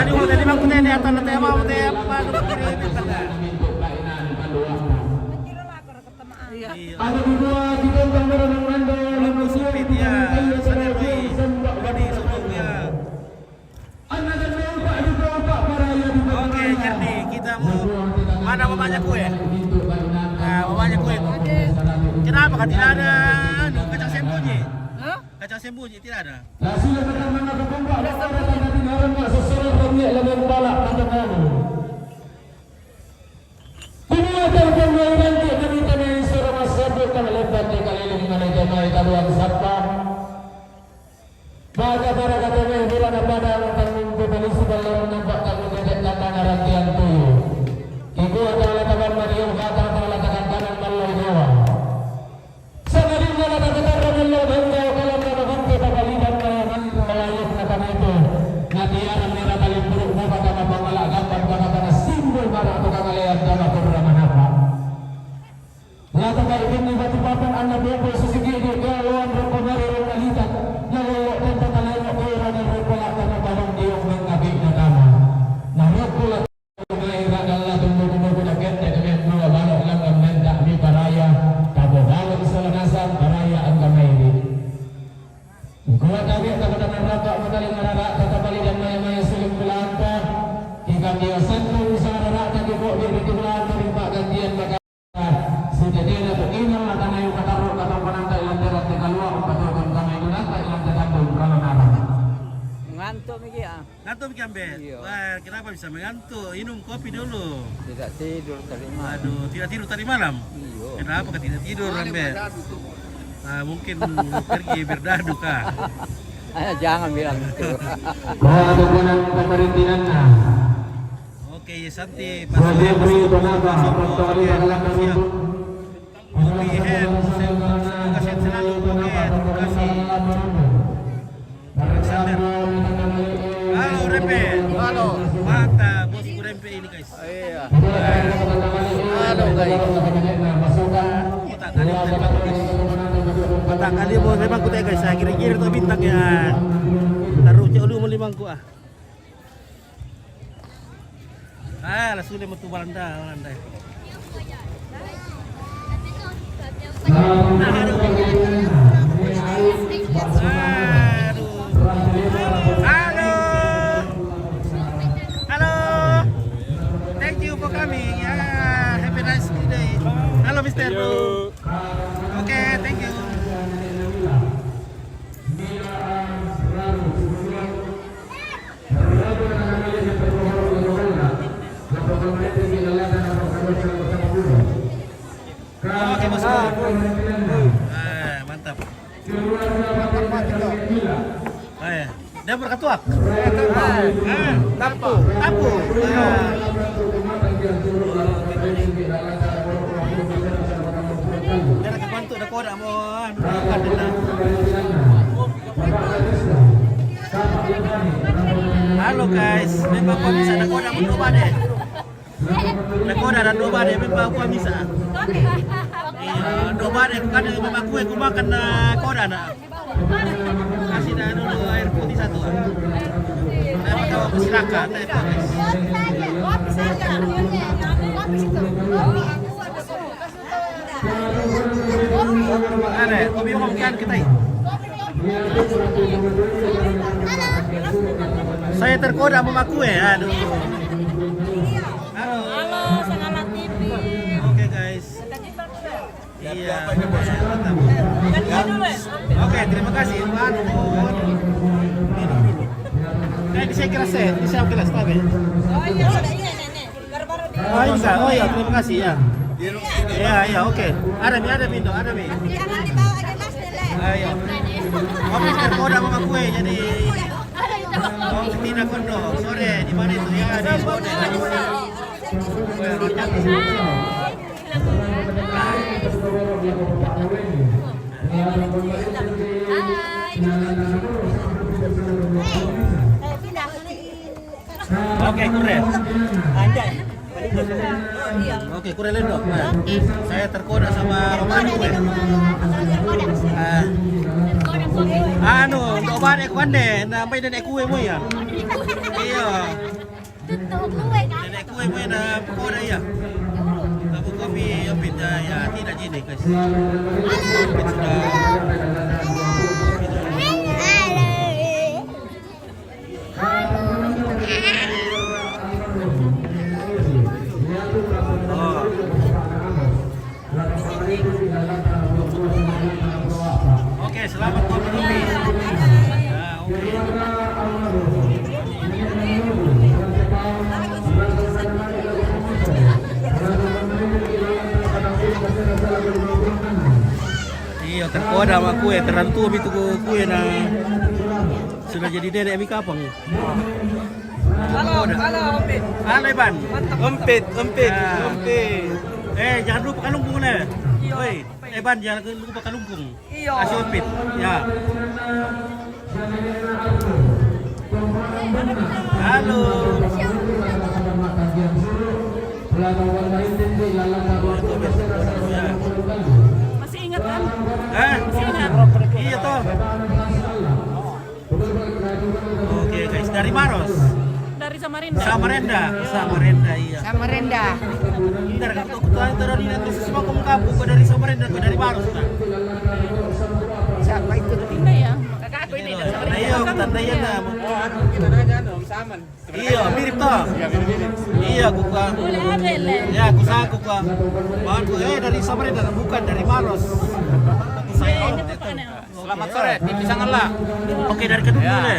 Tadi mau tadi bang kutene atau nanti mau teh apa kirim tanda. Iya. Ada dua tiga gambaran yang anda Lampu supit ya. Sana boy. Body supit ya. anda dan nampak di bawah Paraya di Oke, jadi kita mau mana mamanya kue? Nah, mamanya kue. Kenapa kan tidak ada kacang sembunyi? Kacang sembunyi tidak ada. Nah, sila tekan mana ke pompa ada tadi ngaran mak sesuai kami lawan balak pada kamu. Kumua telepon mai nanti kami tanya suara masabut kami lebat di kaliling mana jamaah kaluan sabta. Baga para katanya bulan pada akan mimpi polisi dalam nampak kamu tidak tanda rantian tuyu. Ibu adalah taban Mariam kata adalah takan kanan malau Jawa. Sangarin mana kata malau bangga kalau mana bangga pagalitan melayuk kata itu. Nanti akan merah kali buruk nama kata pangala gambar kata simbol marah atau kalian dalam program apa. Lata kali ini batu papan anda bebas sesegi di galauan rokomari rokalitan. Lalu dan kalian orang yang rokolak karena barang dia mengabik nama. Nah rokolak adalah tumbuh-tumbuh kuda kente dengan dua balok langam mendak di Paraya. Kabo balok isolanasan Paraya anggamai ini. Kuat agak kepada neraka menari neraka kata bali dan maya-maya suling belanta. Hingga dia sentuh usaha neraka di bawah diri di belanta di pak gantian maka sudah dia nak ingat lah tanah yang kata roh kata penantai lantaran tekaluah umpatukan kami itu nantai lantaran kalau narang. Ngantuk Miki ya? Ngantuk Miki Ambet? Wah, kenapa bisa mengantuk? Minum kopi dulu. Tidak tidur tadi malam. Aduh, tidak tidur tadi malam? Iya. Kenapa kan tidak tidur Ambet? Nah, mungkin pergi berdadu kah? Jangan bilang itu. Kedudukan pemerintahan. Oke, Santi. Saya beri tenaga pertolongan dalam hidup. Kopi head, semoga sehat selalu. Kopi head, terima kasih. Alexander. Halo Rempe. Halo. Mantap, bosku Rempe ini guys. Iya. Halo guys. Otak kali mau memang ku guys, saya kira-kira tuh bintang ya. Taruh jauh dulu melimangku ah. Lah sudah metu Walanda. Halo. Thank you for coming. Have a nice day. Halo Mr. Bro. Oke, thank you. Oke, bos. Mantap. Dia berkatuak. Tapu. Dia nak bantu dah kodak mau makan dia. Halo guys, memang kau bisa nak kodak mau coba deh. Nak kodak dan coba deh, memang kau bisa. Iya, coba deh kan memang aku makan kodak nak. Kasih dah dulu air putih satu. Saya mau coba silakan. Ada, kopi mau makan kita. Saya terkoda sama kue, aduh. Halo. Halo, Sangalat TV. Oke guys. Iya. Mantap. Oke, terima kasih. Nah, di saya kelas di saya kelas tapi. Oh iya, ada ini nenek. Baru-baru di. Oh iya, terima kasih ya. Iya, oke. Ada mi. Jangan dibawa aja Mas Dele. Ayo. Kopi terkoda sama kue jadi. Oh, tidak kondo. Sore di mana itu ya di Bode. Oke, keren. Oke, keren Lendo. Saya terkoda sama Roman kue. Anu, untuk barek kande, nampai nenek kue mo ya. Iya. Buay-buay na pakoda ya. Aku kopi Ompit ya tidak gini guys. Ompit sudah. Oke, selamat kopi. Ya, oke. Iya, terkoda sama kue, tertentu itu kue na sudah jadi nenek mi kapang. Halo, Ompit. Halo Iban. Ompit. Jangan lupa kalumpung nih. Oi, Iban jangan lupa kalumpung. Iya. Kasih Ompit. Ya. Halo. Masih ingat kan? Masih ingat? Iya toh. Oke guys, dari Maros. Dari Samarinda. Samarinda iya. Samarinda. Bentar, kalau dari nanti semua kamu kok dari Samarinda, kok dari Maros kan? Siapa itu? Indah ya. Kakakku ini. Iya, tandanya dah. Kita nanya dong, saman. Iya, mirip toh. Iya, kuka. Boleh ada le. Ya, aku kuka. Bahan dari Samarinda, bukan dari Maros. Selamat sore, di Pisangala. Oke, dari Kedung Ya. dulu.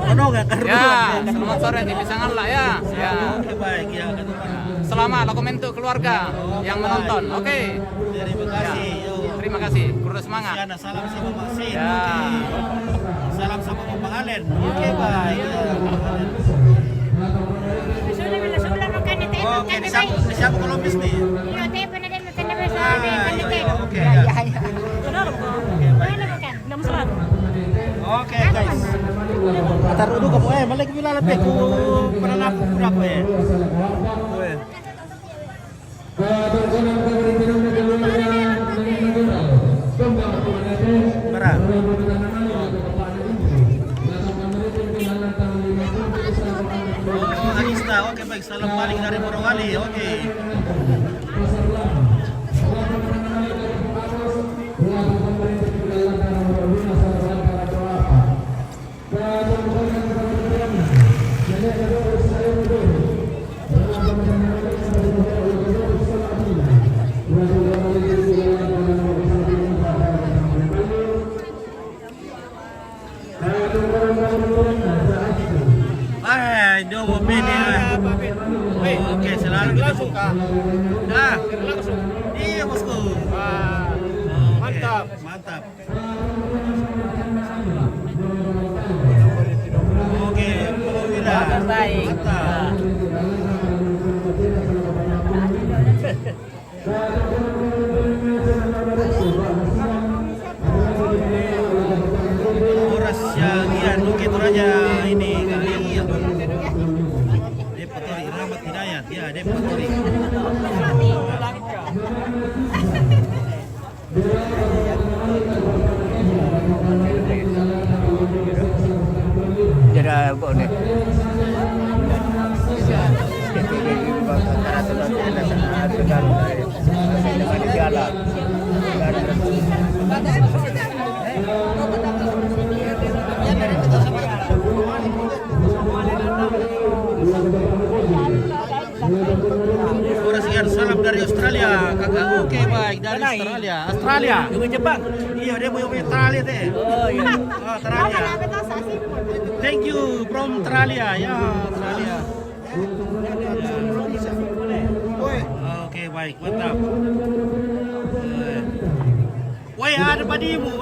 Ono enggak Kedung? Ya, selamat sore di Pisangala ya. Ya. Oke, baik ya Kedung. Selamat dokumen untuk keluarga yang menonton. Oke. Terima kasih. Yo. Terima kasih. Kurus semangat. Siana, salam sama Pak Sin. Ya. Oke. Salam sama Bapak Alen. Oke, baik. Ya. Oke, disambung Kolombis nih. Oke, ya. Enam serat. Oke, guys. Taruh dulu kamu balik bilang lebih ku penanam berapa ya? Berapa? Oh, Arista. Oke, baik. Salam balik dari Morowali. Oke. Dobo bini. Oke, selalu kita buka. Nah, iya bosku. Mantap. Oke, mantap. Oras yang mungkin raja ini kali ya. Depotori Rahmat Hidayat ya, Depotori. Jadi kok nih. Sekian salam dari Australia, kakak. Oke, baik dari Australia. Juga Jepang. Iya, dia punya Australia teh. Oh iya. Oh, Australia. Thank you from Australia, ya Australia. Oke, baik, mantap. Woi, ada padimu.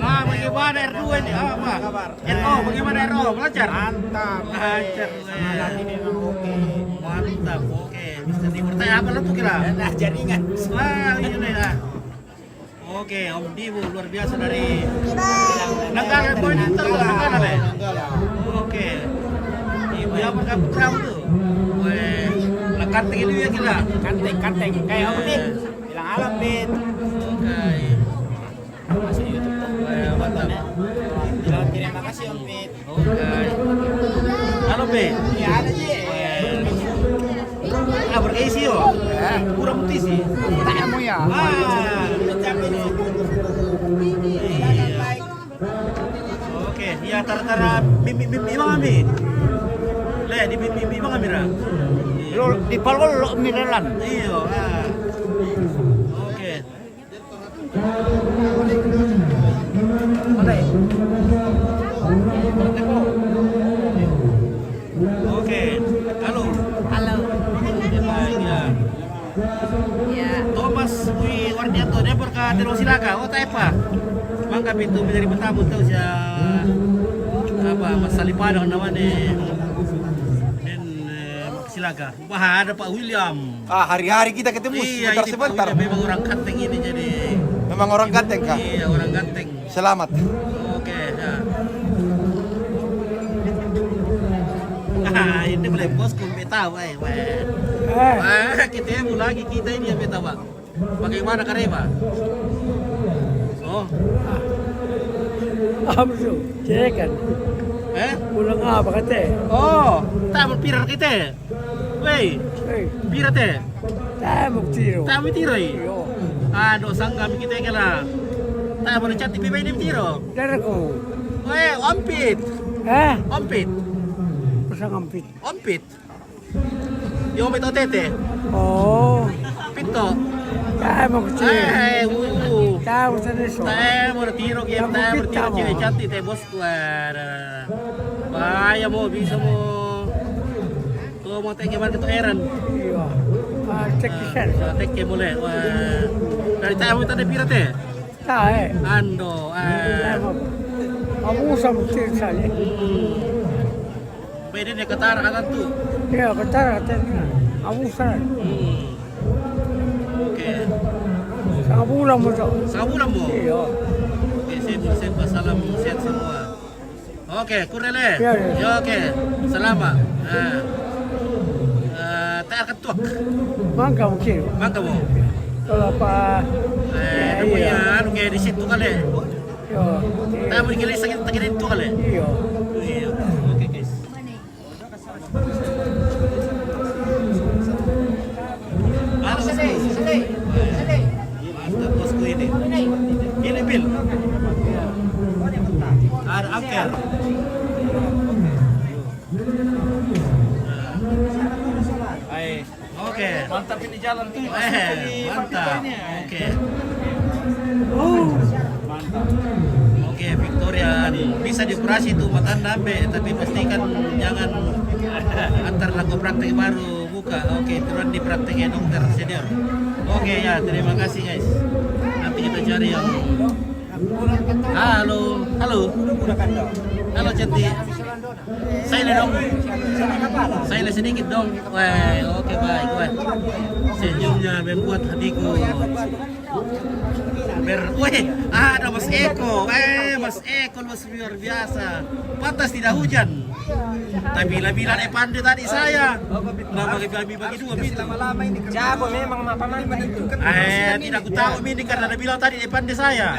Lah, bagaimana R2 ini? Apa? RO, bagaimana RO? Lancar? Mantap. Lancar. Semangat ini oke. Mantap, oke. Mister Timur, tanya apa lu tuh kira? Nah, jaringan. Wah, ini lah. Oke, Om Dibu luar biasa dari Nanggala poin Inter ke Nanggala le. Oke. Ibu yang pakai putra tuh. Weh, lah kanteng ini ya kira. Kanteng. Kayak Ompit. Bilang alam, Pit. Oke. Masih di YouTube tuh. Weh, mantap. Bilang terima kasih, Ompit. Oke. Halo, Be. Ya, ada sih. Weh, kurang mutisi. Tak mo ya. Oke, ya tara mimi kami. Le di mimi kami ra. Di palol mineran. Iyo. Oke. Oke. Halo. Halo. Ya. Ya. Thomas Wardianto dia berka Telo Silaga. Oh, tak apa. Mangga pintu menjadi bertamu tahu sia apa Mas Salipada namanya. Dan Silaga. Wah, ada Pak William. Hari-hari kita ketemu Iya, ini Pak sebentar. William memang orang ganteng ini jadi. Memang orang ganteng kah? Iya, orang ganteng. Selamat. Oke, ya. Ini boleh bosku tahu, wah, ketemu lagi kita ini yang beta, Pak. Bagaimana Karema? Oh, Amsu, cekan. Pulang apa kata? Oh, tamu pirar kita. Wei, pirar teh. Tamu tiro. Tamu tirai. Aduh, sanggam kita kala. Tamu cantik pipa ini tiro. Daraku. Wei, ompit. Ompit. Pasang ampit. Ompit. Yung ompit otete. Oh. Pito. Tamu tiro. Tamu taneso. Tamu tiro kaya tamu tiro cewek cantik teh bosku. Bahaya mo, bisa mo. Tuh mau teh gimana itu Aaron. Iya. Cek kisan. Tek ke boleh. Wah. Dari tamu tadi pira teh? Tahu. Ando. Kamu sama tiro saja. Pwede dia ketara kan tuh. Iya, ketara katanya. Kamu sana. Oke. Sangat bulan mo to. Sabulan mo. Iya. Oke, saya salam sehat semua. Oke, kurele. Iya. Ya, oke. Selamat. Tak ketuk. Mangga mungkin. Mangga mo. Kalau apa? Nemu ya, anu kayak di situ kali. Iya. Tahu mau dikilis sakit tak itu kali. Iya. Iya. Oke, guys. Mantap bosku ini. Ini Bil. Ada angker. Oke. Mantap ini jalan tuh. Mantap. Oke. Oke, Victoria bisa dioperasi tuh mata dambe, tapi pastikan jangan antar laku praktek baru buka. Oke, turun di prakteknya dokter senior. Oke ya, terima kasih guys. Nanti kita cari yang halo, cantik. Saya dong. Saya sedikit dong. Wah, oke baik. Wah. Senyumnya membuat hatiku ada Mas Eko. Mas Eko luar biasa. Pantas tidak hujan. Tapi bila pandai tadi saya. Bagi dua gitu. Jago memang paman itu. Tidak ku tahu ini karena ada bilang tadi pandai saya.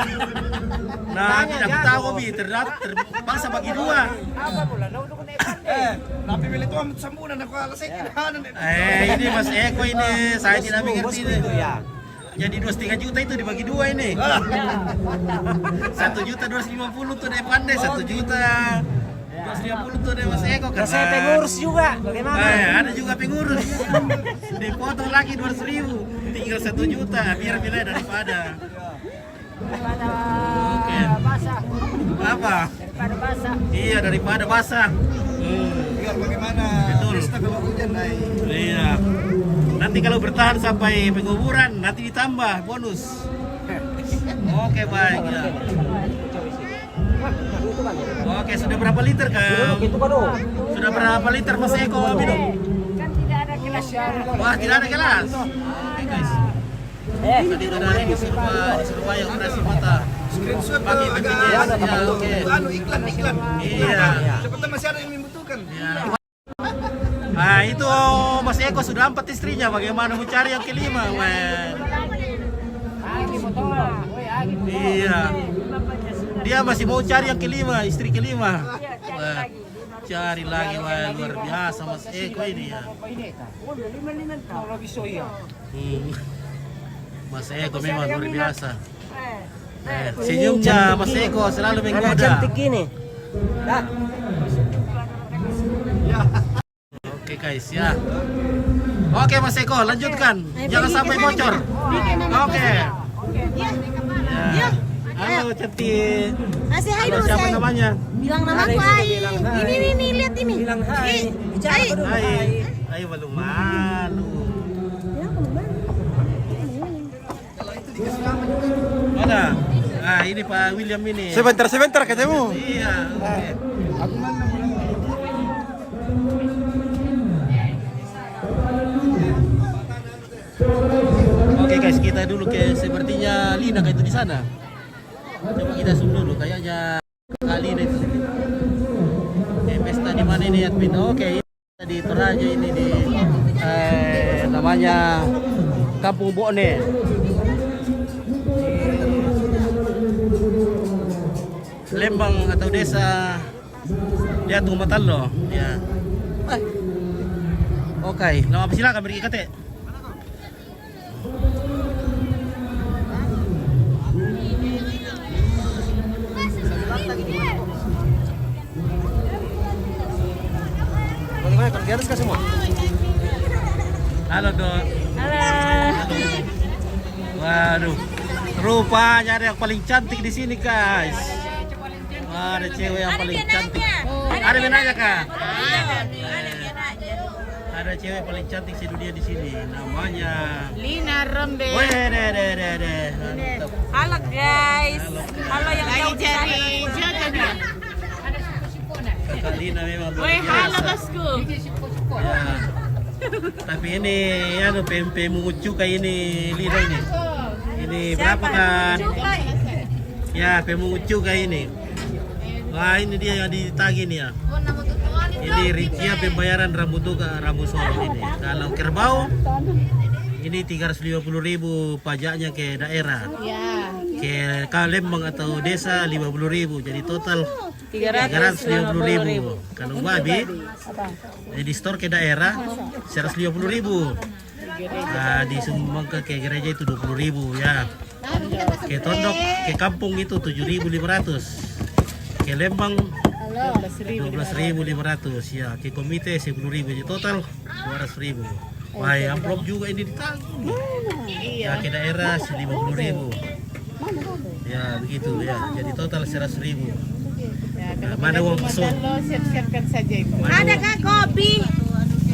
Nah, tidak ku tahu terpaksa bagi dua. Tapi pilih tuh sambunan aku alas ini Mas Eko ini saya tidak mengerti ini. Jadi 2,5 juta itu dibagi dua ini. 1.250.000 tuh dari pandai, 1.250.000 tuh dari Mas Eko kan. Saya pengurus juga. Bagaimana? Ada juga pengurus. Dipotong lagi 200.000, tinggal 1 juta biar nilai daripada. Oke. Apa? Daripada basah. Iya, daripada basah. Biar bagaimana? Betul. Pesta kalau hujan naik. Iya. Nanti kalau bertahan sampai penguburan nanti ditambah bonus. Oke, baik ya. Oke, sudah berapa liter Kang? Sudah berapa liter Mas Eko minum? Kan tidak ada kelasnya. Wah, tidak ada kelas. Oke guys. Tadi ada di Surabaya operasi mata. Screenshot Bagi BPJS. Ya, oke. Iklan. Iya. Cepetan masih ada yang membutuhkan. Ya. Nah itu Mas Eko sudah 4 istrinya, bagaimana mau cari yang kelima? Iya. Dia masih mau cari yang kelima, istri kelima. cari lagi, wah luar biasa Mas Eko ini ya. Mas Eko memang luar biasa. Senyumnya Mas Eko selalu menggoda. Cantik gini. Oke guys ya. Oke Mas Eko lanjutkan. Jangan sampai bocor. Oke. Ya. Halo cantik. Masih hai dulu, Siapa say. namanya? Bilang namaku Ai. Ini lihat ini. Bilang hai. Hai. Ayo malu-malu. Mana? Ah ini Pak William ini. Sebentar ketemu. Iya. Oke. Oke guys, kita dulu ke sepertinya Lina kayak itu di sana. Coba kita zoom dulu, kayaknya kali ini itu. Pesta di mana ini admin? Oke, di Toraja ini di namanya Kampung Bone. Di Lembang atau desa Diatung Matalo, ya. Oke, nama silakan beri kate. Bagaimana kalau di atas kah semua? Halo Dok. Halo. Waduh, rupanya ada yang paling cantik di sini guys. Wah, ada cewek yang paling cantik. Ada benanya kak? Ada cewek paling cantik sedunia di sini. Namanya Lina Rombe. Weh, deh. Mantap. Halo guys. Halo yang jauh di sana. Jodohnya. Kak Lina memang luar Woi, halo biasa. bosku. Ya. Tapi ini anu pempek mengucu kayak ini Lina ini. Ini berapa kan? Ya, pemungucu kayak ini. Wah, ini dia yang ditagih nih ya. Ini rincian pembayaran rambut tuka, rambut solo ini. Kalau kerbau ini 350.000 pajaknya ke daerah. Ke Lembang atau desa 50.000. Jadi total 350.000. Kalau babi di store ke daerah 150.000. Nah, disumbang ke gereja itu 20.000 ya. Ke tondok ke kampung itu 7.500. Ke Lembang 12.500 ya. Ke komite 10.000. Jadi total 200.000. Wah, amplop juga ini ditanggung. Ya, ke daerah 50.000. Ya, begitu ya. Jadi total 100.000. Nah, mana uang peson? Siap-siapkan saja itu. Ada kah kopi?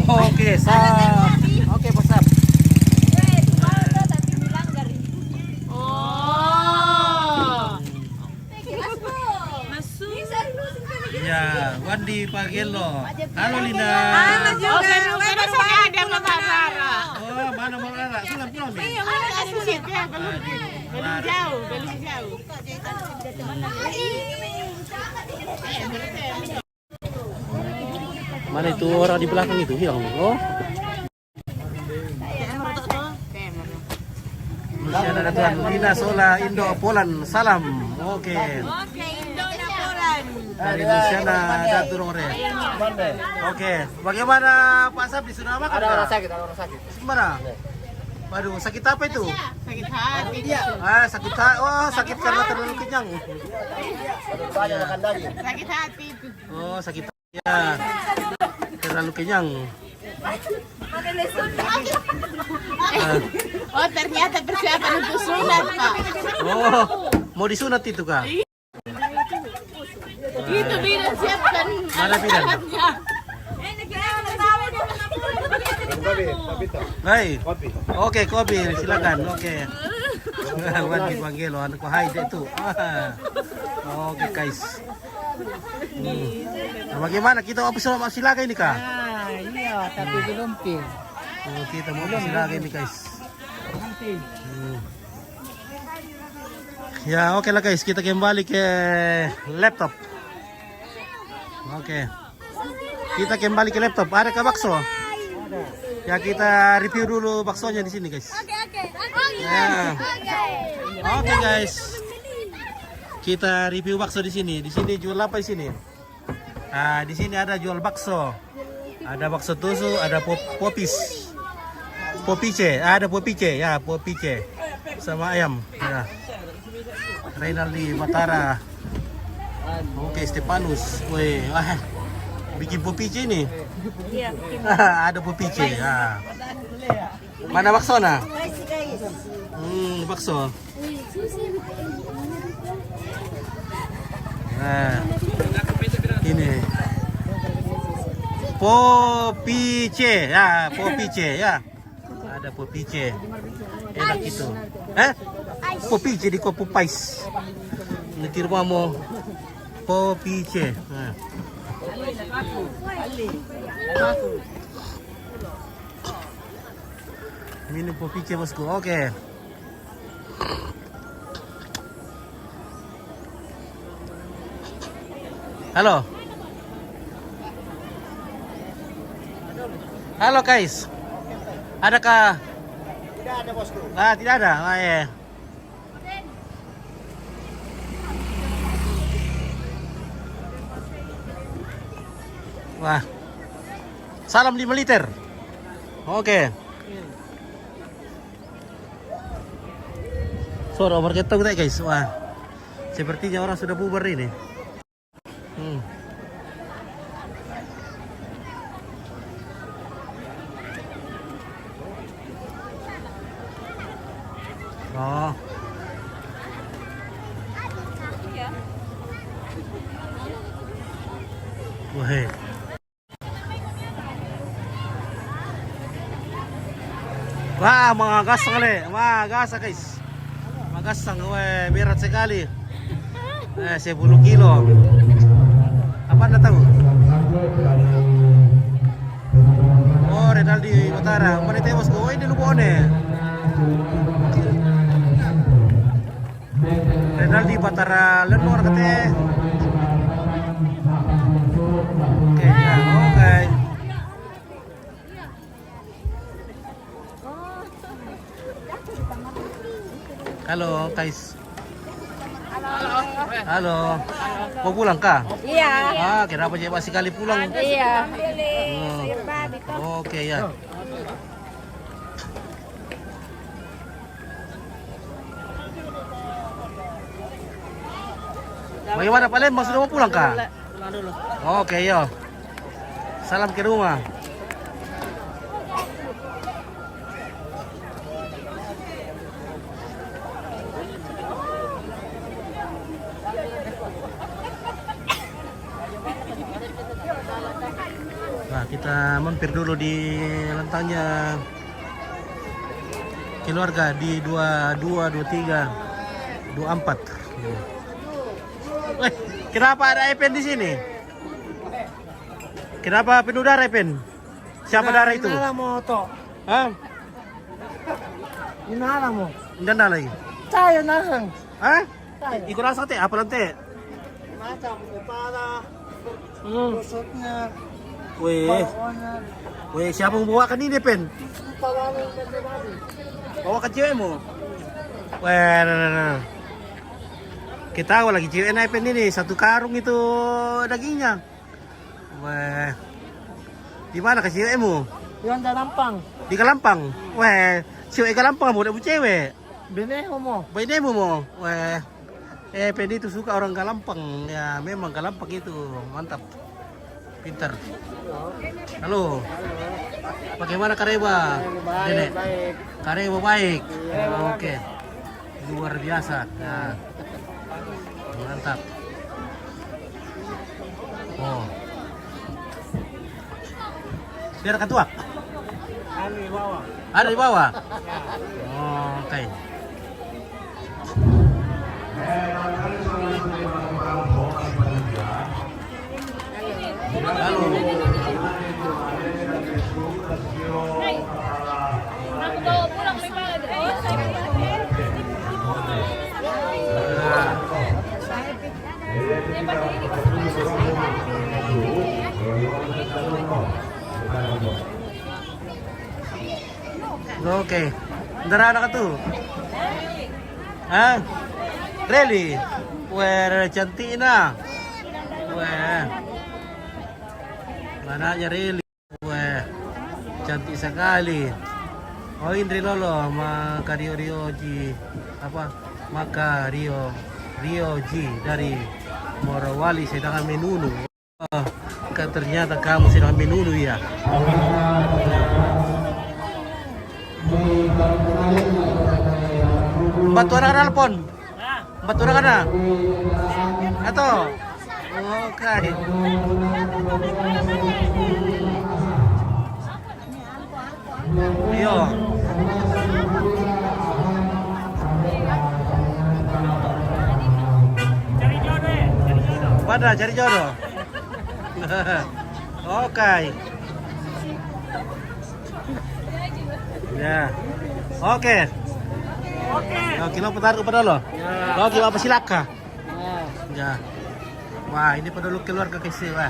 Oke, sap. Oke, Bos Sap. Ya, Wandi Pagelo. Halo Lina. Halo juga. Baru saya ada Mbak Rara. Oh, mana Mbak Rara? Pulang nih. Iya, mana kasih sih ya, belum jauh. Mana itu orang di belakang itu hilang? Oh. Luciana Datuan, Lina Sola, Indo Polan, salam. Oke. Indo Napolan. Dari Luciana Daturore. Oke, bagaimana Pak Sabdi sudah makan? Ada orang sakit, Gimana? Waduh, sakit apa itu? Sakit hati. Sakit hati. Oh, sakit karena terlalu kenyang. Sakit hati itu. Oh, sakit hati ya. Terlalu kenyang. Oh, ternyata persiapan untuk sunat, Pak. Oh, mau disunat itu kak? Itu Bidan siapkan. Mana Bidan? Baik. Oke, kopi silakan. Oke. Wandi Pagelo, anak ko hai itu. Oke, guys. Nah, bagaimana kita mau silakan ini kak? Iya, tapi belum pil. Oh, kita mau silakan ini guys. Ya, oke lah guys, kita kembali ke laptop. Oke. Kita kembali ke laptop. Ada kah bakso? Ya, kita review dulu baksonya di sini, guys. Ya. Oke, guys. Kita review bakso di sini. Di sini jual apa di sini? Di sini ada jual bakso. Ada bakso tusuk, ada popis. Popice, ada popice, ya popice. Sama ayam, ya. Reynaldi Batara. Oke, Stepanus. Wih, bikin popice ini. Iya. Ada popice. Ya. Mana bakso nah? Bakso. Nah, ini popice, ya popice, ya. Ada popice. Enak itu. Popice di kopi pais. Nanti rumah mau popice. Nah. Minum popice bosku. Oke. Halo. Halo guys. Adakah? Tidak ada bosku. Tidak ada. Ya. Wah. Salam di militer. Oke. Suara overgetong kita guys. Wah. Sepertinya orang sudah bubar ini. Oh. Wah. Wah, magas sekali. Magas guys. Magas wah, berat sekali. 10 kilo. Apa anda tahu? Oh, Reynaldi Batara. Mana itu bosku? Oh, ini lubone. Reynaldi Batara lenor kate. Oke, ya, oke. Halo, guys. Halo. Mau pulang kah? Iya. Kenapa dia masih kali pulang? Iya. Oke ya. Bagaimana Pak Lembang, sudah mau pulang kah? Pulang dulu. Oke yo. Salam ke rumah. Nah, kita mampir dulu di lentangnya keluarga di 22, 23, 24. Kenapa ada Epen di sini? Kenapa penuh darah Epen? Siapa darah itu? Inala mo to. Hah? Inala mo. Ganda lagi. Tayo na hang. Hah? Ikut rasa teh, apa nanti? Macam kepala. Rusuknya. Weh, siapa yang bawakan ini Pen? Bawakan cewekmu? Weh, nah. Kita tahu lagi cewek naik Pen ini, satu karung itu dagingnya. Weh, di mana ke cewekmu? Di Kalampang. Di Kalampang? Weh, cewek Kalampang mau dapat cewek? Beneho mo. Beneho mo? Weh, Pen itu suka orang Kalampang. Ya, memang Kalampang itu mantap. Pintar. Halo. Bagaimana Kareba? Baik, baik. Kareba baik. Oke. Luar biasa. Nah. Mantap. Oh. Dia ada ketua? Ada di bawah. Ada di bawah? Oh, oke. Halo. Aku bawa pulang nih Oke. Ndara anak tuh. Hah? Really? Wah, cantik nah. Wah. Anaknya Rili. Wah, cantik sekali. Oh, Indri Lolo, maka Rio Ji. Apa? Maka Rio Ji dari Morowali sedang menunu. Oh, ternyata kamu sedang menunu ya. Batu orang telepon. Batu orang ada. Atau? Oke. Yo. Pada cari jodoh. Oke. Ya. Oke. Oke. Kilo putar kepada lo. Oke, apa silaka? Ya. Wah, ini penduduk keluarga kecil, wah.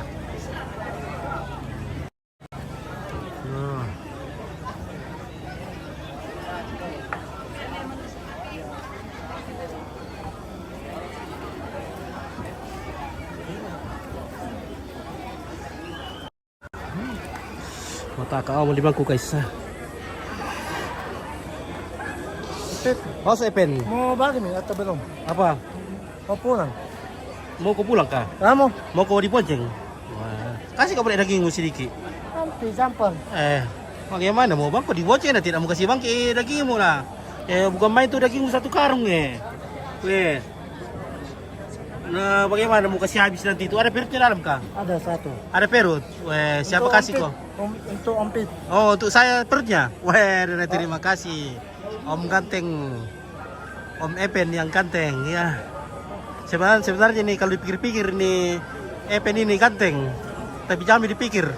Mata kau mau di bangku guys. Oh, saya pen. Mau balik nih atau belum? Apa? Mau pulang? Mau kau pulang kah? Kamu? Mau kau dibonceng? Wah. Kasih kau boleh dagingmu sedikit. Nanti campur. Bagaimana mau bang? Kau dibonceng tidak mau kasih bang dagingmu lah. Bukan main tuh dagingmu satu karung Weh. Nah, bagaimana mau kasih habis nanti itu? Ada perutnya dalam kah? Ada satu. Ada perut? Weh, siapa kasih kau? Untuk ompit. Oh, untuk saya perutnya? Weh, terima kasih. Om ganteng, Om Epen yang ganteng ya. Sebenarnya nih kalau dipikir-pikir nih Epen ini ganteng, tapi jangan dipikir.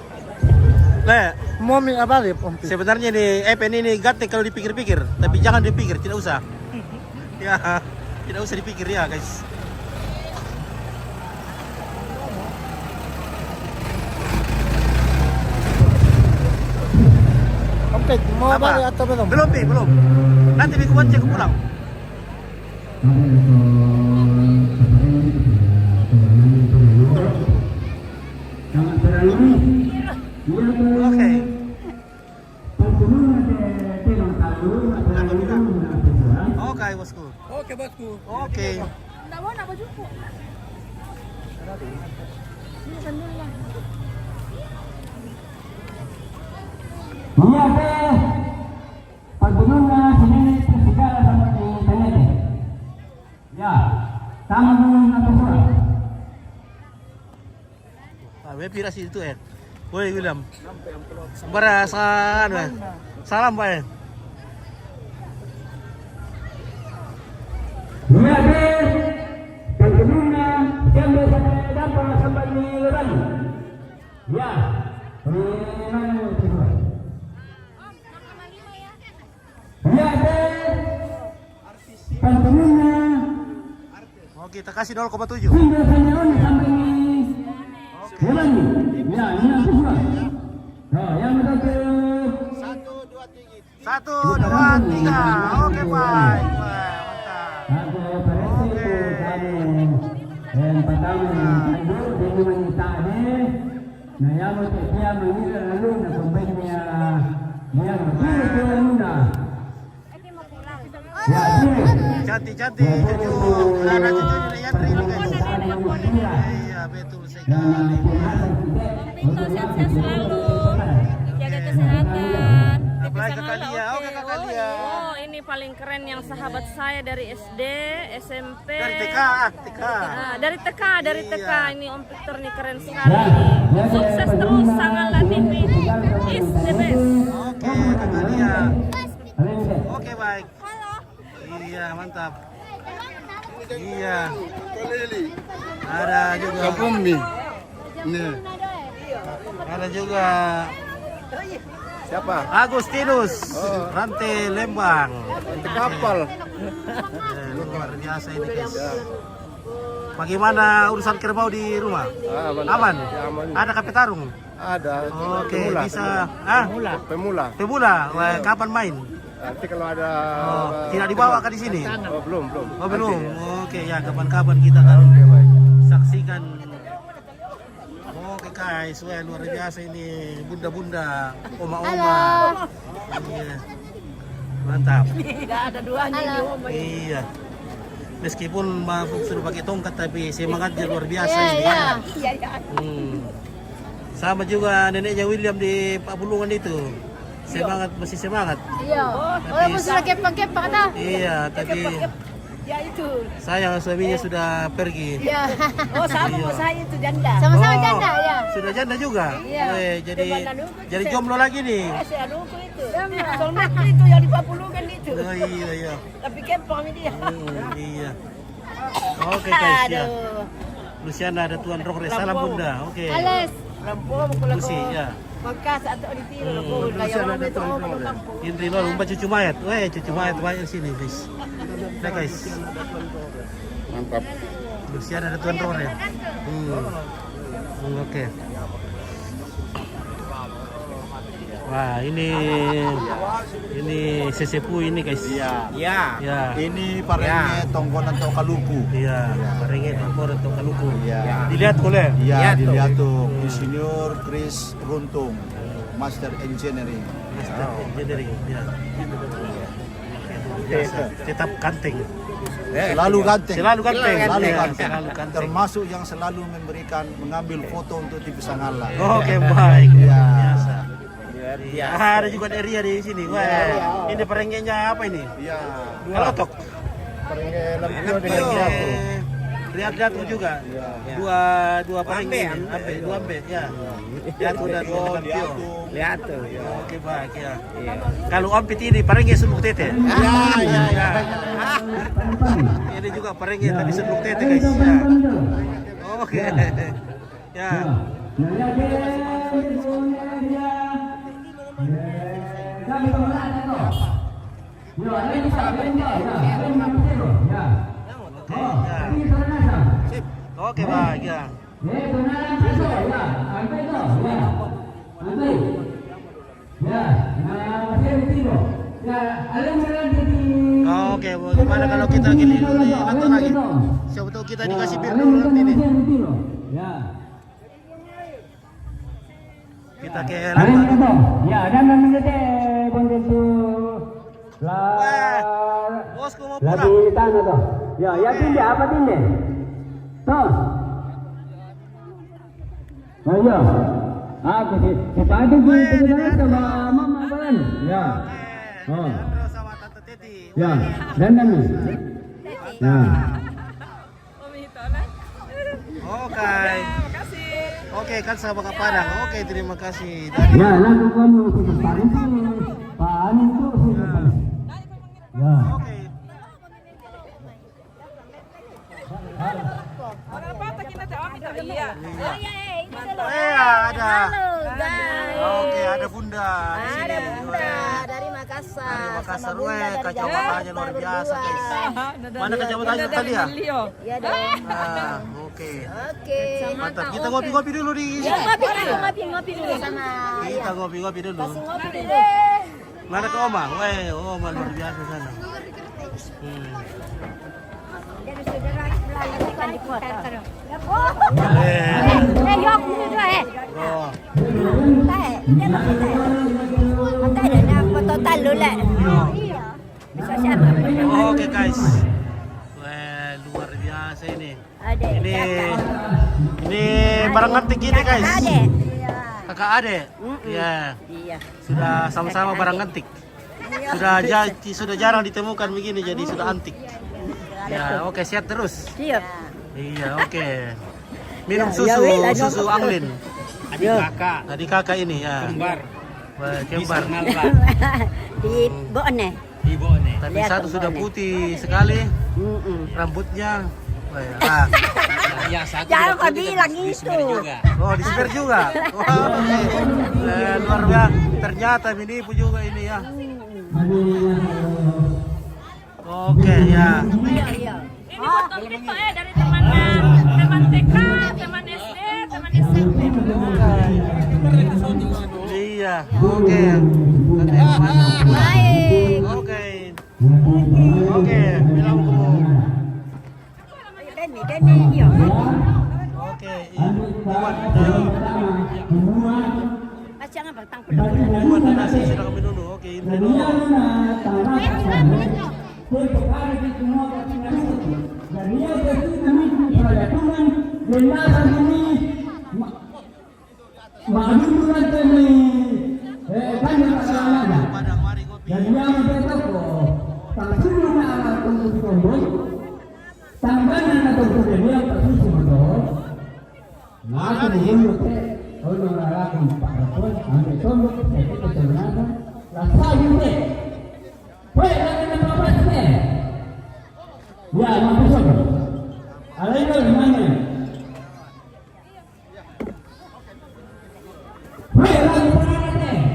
Le, mau apa nih Om? sebenarnya nih Epen ini ganteng kalau dipikir-pikir, tapi jangan dipikir, tidak usah. Ya, tidak usah dipikir ya guys. Ompit, mau balik atau belum? Belum. Nanti bikin bonceng pulang. Oke. Oke, bosku. Oke, bosku. Oke. Enggak mau apa juga. Ini sambil lah. Iya teh, paggunungan sini segala sama di tanah. Ya, sama dengan apa pula? Pira sih itu Woi William. Barasan salam Pak. Iya teh, paggunungan yang biasa dapat sampai di leban. Ya, iya teh, paggunungan. Oh, kita kasih 0,7. Hingga sampai di leban. Ya, ini apa pula? Nah, yang betul. 1, 2, 3. Oke, baik. Aku pergi kami yang pertama itu jadi wanita ini. Nah, yang dia mengira lalu nak kembalinya dia betul muda. Ya, Cantik, jujur. Ada cucunya Yandri ini guys. Iya, betul sekali. Pintu sehat-sehat selalu. Jaga kesehatan. Apalagi kakak Lia. Oke, kakak Lia. Oh, ini paling keren yang sahabat saya dari SD, SMP. Dari TK. Nah, dari TK. Ini Om Victor nih keren sekali. Sukses terus, Sangalah TV is the best. Oke, kakak Lia. Oke, baik. Iya, mantap. Iya. Ada juga. Ada juga. Siapa? Agustinus. Rantai Lembang. Kapal. Luar biasa ini guys. Bagaimana urusan kerbau di rumah? Aman. Ada kape tarung? Ada. Oke, bisa. Pemula. Wah, kapan main? Nanti kalau ada. Tidak dibawa ke di sini? Belum. Oh, belum. Oke, ya kapan-kapan kita akan saksikan. Oke, guys, wah luar biasa ini bunda-bunda, oma-oma. Halo. Iya. Mantap. Tidak ada duanya ini Om. Iya. Meskipun mabuk sudah pakai tongkat tapi semangatnya luar biasa Iya, ini. iya. Iya, iya. Sama juga neneknya William di Pak Bulungan itu. Semangat, masih semangat. Iya. Walaupun sudah kepang-kepang dah. Iya, tapi Ya itu. sayang suaminya sudah pergi. Iya. Oh, sama Iya. mau saya itu janda. Sama-sama Oh, janda ya. Sudah janda juga. Iya. Weh, jadi Coba nunggu, jadi saya- jomblo lagi nih. Saya nunggu itu. Soalnya itu yang di Papulungan itu. Oh, iya, iya. Tapi kempang ini dia. Iya. Oke guys, ya. Aduh. Luciana ada Tuan Rokres, salam bunda. Oke. Ales. Lampung kalau Lucy, ya. Bekas atau di tiru kayak orang itu orang kampung. Indri lo lomba cucu mayat. Weh, cucu mayat banyak sini guys. Nah guys. Mantap. Luciana ada Tuan Rokres. Oke. Wah, ini sesepuh ini guys. Iya. Ya. Ini parenge tongkonan Tokaluku. Iya, Parenge Tongkor atau Kaluku. Iya. Dilihat boleh. Iya, dilihat tuh. Insinyur Chris Runtung, Master Engineering. Engineering. Ya. Tetap kanting. Selalu ganteng. Selalu ganteng. Selalu Iya, ganteng. selalu ganteng. Termasuk yang selalu mengambil foto untuk TV Sangala. Oke, baik. Iya. Biasa. Iya, ada juga Eria di sini. Wah, ini perengenya apa ini? Iya. Kalotok. Parenge Lampion dengan Oke. Jatuh. Lihat jatuh juga. Dua perengnya. Dua ambe, ya. Jatuh dan Lampio. Lihat tuh. Oke, baik ya. Kalau ampit ini parengnya suluk tete. Iya. Ini juga parengnya tadi suluk tete guys. Ya. Oke. Ya. Oke, baik ya. Oke, bagaimana kalau kita lagi nonton lagi? Siapa tahu kita dikasih bir dulu nanti nih. Kita ke Ya, dan nanti bondesu Wah, bosku mau pulang. lagi di tanah tuh. Ya, ya tinde apa tinde? Tuh. Ayo. Aku sepatu kita sama mama kan. Ya. Oh. Sama Tante Teti. Ya, dan nih. Ya. Oke. Oke, kan sama Kak Padang. Oke, terima kasih. Ya, lakukan paling paling tuh. Ya. Oke. Ada. Halo guys. Oke, ada Bunda di sini. Ada Bunda dari Makassar. Dari Makassar, Sama Bunda weh, dari kacamatannya luar Jakarta biasa, berdua. guys. Mana kacamatannya tadi ya? Iya dong. Oke. Oke. Mantap. Kita ngopi-ngopi dulu di Ya, sini. ngopi dulu sama. Kita ngopi-ngopi dulu. Kasih ngopi dulu. Mana ke Oma? Weh, Oma luar biasa sana. Jadi saudara melanjutkan di kota. Yok dulu Oh. total dulu lah. Iya. Bisa sama. Oke guys. Wah, luar biasa ini. Ada. Ini barang antik ini guys. Ada. Kakak Ade. Ya. Iya. Sudah sama-sama barang antik. Sudah jarang ditemukan begini jadi sudah antik. Ya, oke, sehat terus. Siap. Iya, oke. Minum susu Anglin. Adik kakak ini ya. Kembar. Kembar. Di Bone. Tapi satu sudah putih sekali. Rambutnya. Jangan kau bilang itu. Oh, di spare juga. Wah, luar biasa. Ternyata menipu juga ini ya. Oke ya. Ini botol kita dari teman TK, teman SD, teman SMP. Iya. Oke. Baik. Oke. Oke. Bilang kamu. Deni, iya. Oke. Iwan. datang Buat nasi sudah kami dulu. Oke, ini dulu. Untuk hari itu semua dan dia itu kami perlakukan jenazah ini maklumkan kami kami masalahnya dan yang bertoko langsung ala untuk tombol tambahan atau dia persis betul maka dulu kalau melakukan Pak Rapon ambil tombol itu ternyata rasa juga ya, mampus aku. Alaika gimana?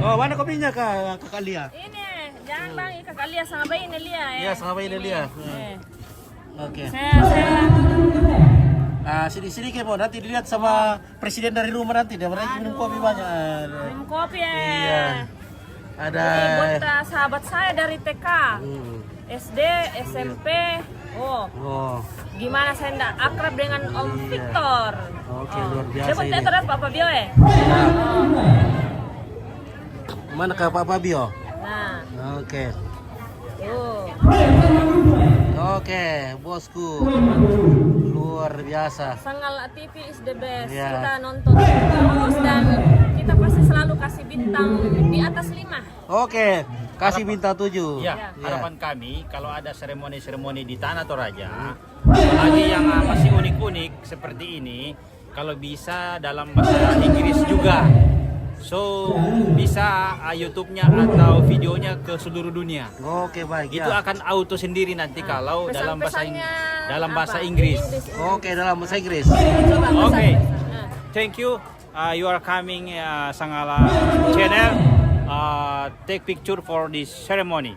Oh, mana kopinya Kak Lia? Ini, jangan bang, Kakak Lia sama bayi ini Lia ya. Iya, sama bayi ini Lia. Oke. Sini Kepo, nanti dilihat sama presiden dari rumah nanti. Dia mereka minum kopi banyak. Minum kopi ya. Iya. Ada. Ini buat sahabat saya dari TK, SD, SMP. Oh. Gimana saya ndak akrab dengan Om Victor? Oke, luar biasa Dia ini. terus Pak Fabio ya? Mana Kak Pak Fabio? Nah. Oke. Tuh. Oke, bosku. Luar biasa. Sangal TV is the best. Ya. Kita nonton terus dan kita pasti selalu kasih bintang di atas 5. Oke, kasih bintang 7. Ya, harapan kami kalau ada seremoni-seremoni di Tanah Toraja, apalagi yang masih unik-unik seperti ini, kalau bisa dalam bahasa Inggris juga. So, bisa YouTube-nya atau videonya ke seluruh dunia. Oke, baik. Itu akan auto sendiri nanti kalau dalam bahasa apa? Inggris. Oke, dalam bahasa Inggris. Oke. Thank you. You are coming Sangala channel. Take picture for this ceremony.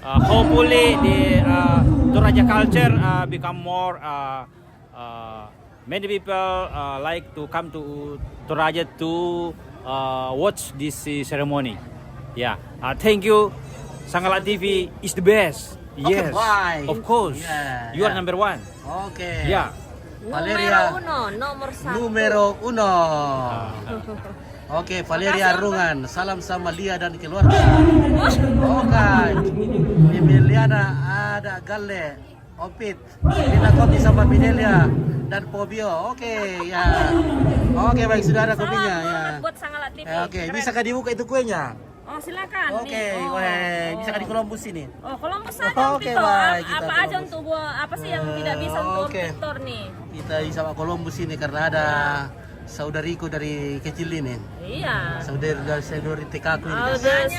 Hopefully the Toraja culture become more. Many people like to come to Toraja to watch this ceremony. Yeah. Thank you. Sangala TV is the best. Yes. Bye. Of course. Yeah, You are number 1. Oke. Yeah. Valeria. Nomor 1. Numero 1. Oke, Valeria Rungan. Salam sama Lia dan keluarga. Oke. Emiliana ada Galle, Opit, Lina Kopi sama Minelia dan Pobio. Oke, ya. Oke, baik, sudah ada kopinya ya. Buat Sangala TV. Oke, bisa kan dibuka itu kuenya? Oh, silakan. Oke, nih. bisa kan di Columbus ini? Oh, Columbus aja Oke, Victor. baik, kita Apa aja Columbus. untuk apa sih yang tidak bisa untuk Oke. Victor nih? Kita di sama Columbus ini karena ada saudariku dari kecil ini. Iya. Saudari TK aku ini. Oh, guys.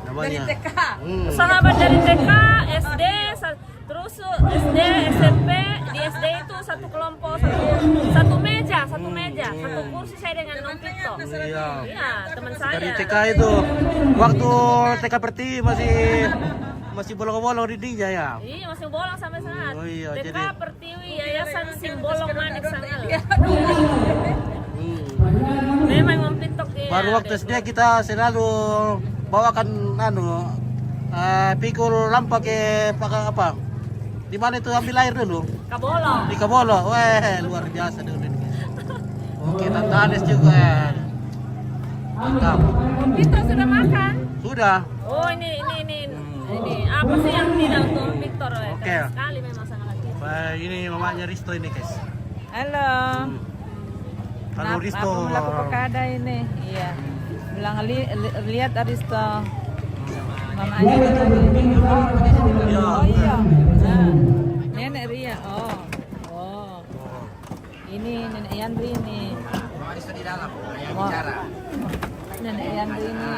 namanya Namanya. TK. Hmm. Sahabat dari TK, SD, terus SD, SMP, di SD itu satu kelompok, satu meja, satu kursi saya dengan Om Victor. Iya. Iya, teman saya. Dari TK itu waktu TK Pertiwi masih bolong-bolong dindingnya ya. Iya, masih bolong sampai saat. Oh iya, TK jadi Pertiwi Yayasan Simbolong Manik Sangala. Memang Om Victor ya. Baru waktu SD kita selalu bawakan pikul lampa ke apa? Di mana itu ambil air dulu? Kabolong. Di Kabolo. Weh, luar biasa dulu ini. Oke, Tante Ades juga. Mantap. Om Victor sudah makan? Sudah. Oh, ini apa sih yang tidak untuk Om Victor? Oke. Keren sekali memang sangat lagi. Ini mamanya Risto ini, guys. Halo. Halo Risto. Aku melaku Pekada ini. Iya. Bilang lihat Aristo. Mamanya tadi. Oh iya. Nah, Nenek Ria. Oh. Ini Nenek Yandri ini. Aristo di dalam, yang Wah. bicara. Nenek Yandri ini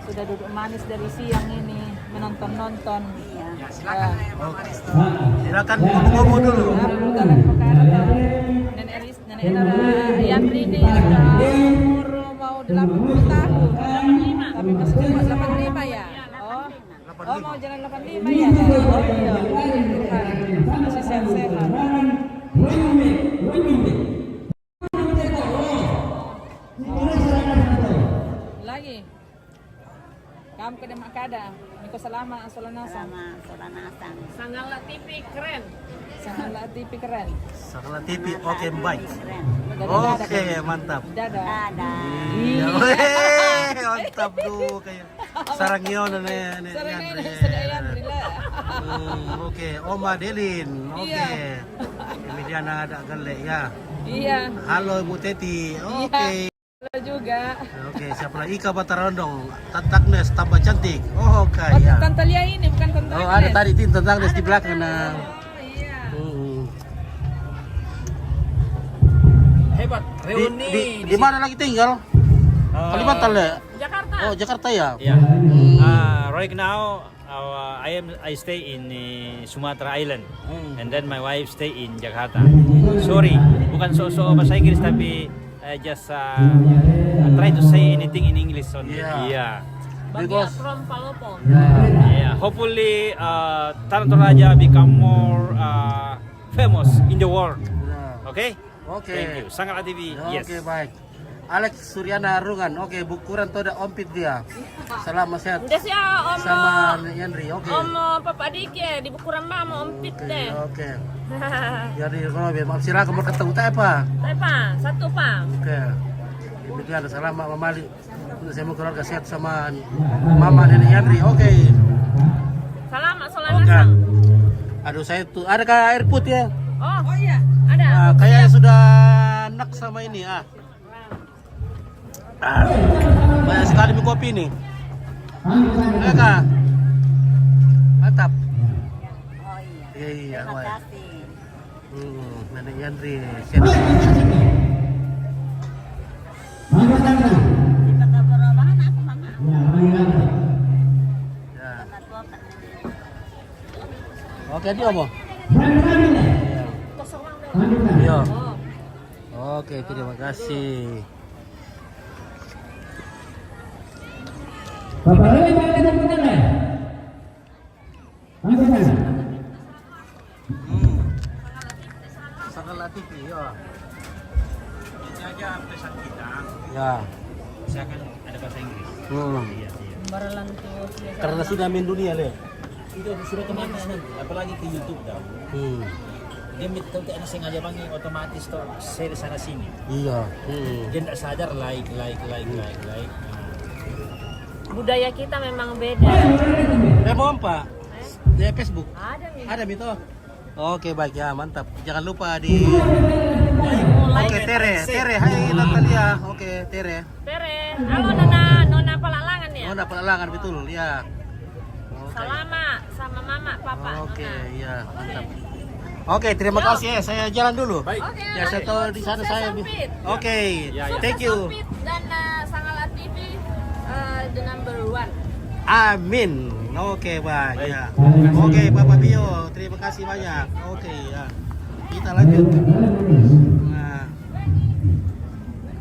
sudah duduk manis dari siang ini menonton. Ya, silakan Bang Aristo. Silakan ngomong dulu. Nenek Yandri ini sudah umur mau 80 tahun. 85. Tapi masih cuma 85 ya. Oh mau jalan 85 ya. Oh iya. Masih sehat-sehat. Lagi. Kamu ke Demak Kada. Niko selama Solanasang. Sangala TV keren. Sangala TV keren. Sangala TV oke baik. Dadah. Oke, mantap. Dadah. Iya. mantap tuh kayak sarang yun na Sarang yan. yun, sa Yandri lah. Oke, Oma Delin. Oke. Kemudian ada Gale ya. Iya. Halo Ibu Teti. Oke. Halo juga. Oke, siapa lagi? Ika Batarondong. Tantaknes tambah cantik. Oh, Oh, kaya. Tante Lia ini bukan Tante Oh, Agnes. ada tadi Tin Tantaknes di belakang nah. Oh, iya. Hebat. Reuni Di mana lagi tinggal? Kalimantan ya? Jakarta. Oh, Jakarta ya? Yeah. Right now, I stay in Sumatra Island, and then my wife stay in Jakarta. Sorry, bukan so bahasa Inggris tapi I just try to say anything in English only. Yeah. Bagia from Palopon. Yeah. Hopefully, Tanah Toraja become more famous in the world. Okay? Oke. Thank you. Sangat TV. Yes. Oke, baik. Alex Suryana Rungan. Oke, bukuran tuh ada ompit dia. Salam sehat. Udah sih Om. Sama Yandri. Oke. Om Papa Dik ya di Bukuran Mama Om Pit deh. Oke. Jadi kalau maaf sila kamu ketemu tak apa? Tapi Pak, satu Pak. Oke. Demikian salam Mama Mali. Untuk saya mau keluarga sehat sama Mama dan Yandri. Oke. Salam Solanasang. Aduh saya tuh ada kayak air putih ya. Oh iya, ada. Kayaknya sudah enak sama ini banyak sekali minum kopi nih. Ya kak, mantap. Oh iya. Iya, Terima wah. kasih. Nenek Yandri. Di kota Perubahan aku mama. Ya. Kota tua Pak. Oke dia mau. Iya. Oke, terima kasih. Bapak Lele pakai teman ya? Angkat tangan. Sangat TV ya. Ini aja pesan kita. Ya. Misalkan ada bahasa Inggris. Iya. Karena sudah main dunia le. Itu sudah kemana nanti? Apalagi ke YouTube dah. Dia minta anak sengaja panggil otomatis tuh share sana sini. Iya. Dia tidak sadar like. Budaya kita memang beda. Mau apa? Di Facebook. Ada nih. Ada Mito. Oke baik ya mantap. Jangan lupa di. Oke Tere. Hai Natalia. Oke Tere. Halo Nona Palalangan ya. Oh dapat alangan betul ya. Salama sama Mama Papa. Oke Nona. ya mantap. Oke terima kasih ya. Saya jalan dulu. Oke. Ya saya tahu di sana saya. Sompit. Oke. Thank you. Sompit dan Sangala TV the number 1. Amin. Oke baik ya. Oke Bapak Bio, terima kasih banyak. Oke ya. Kita lanjut. Nah.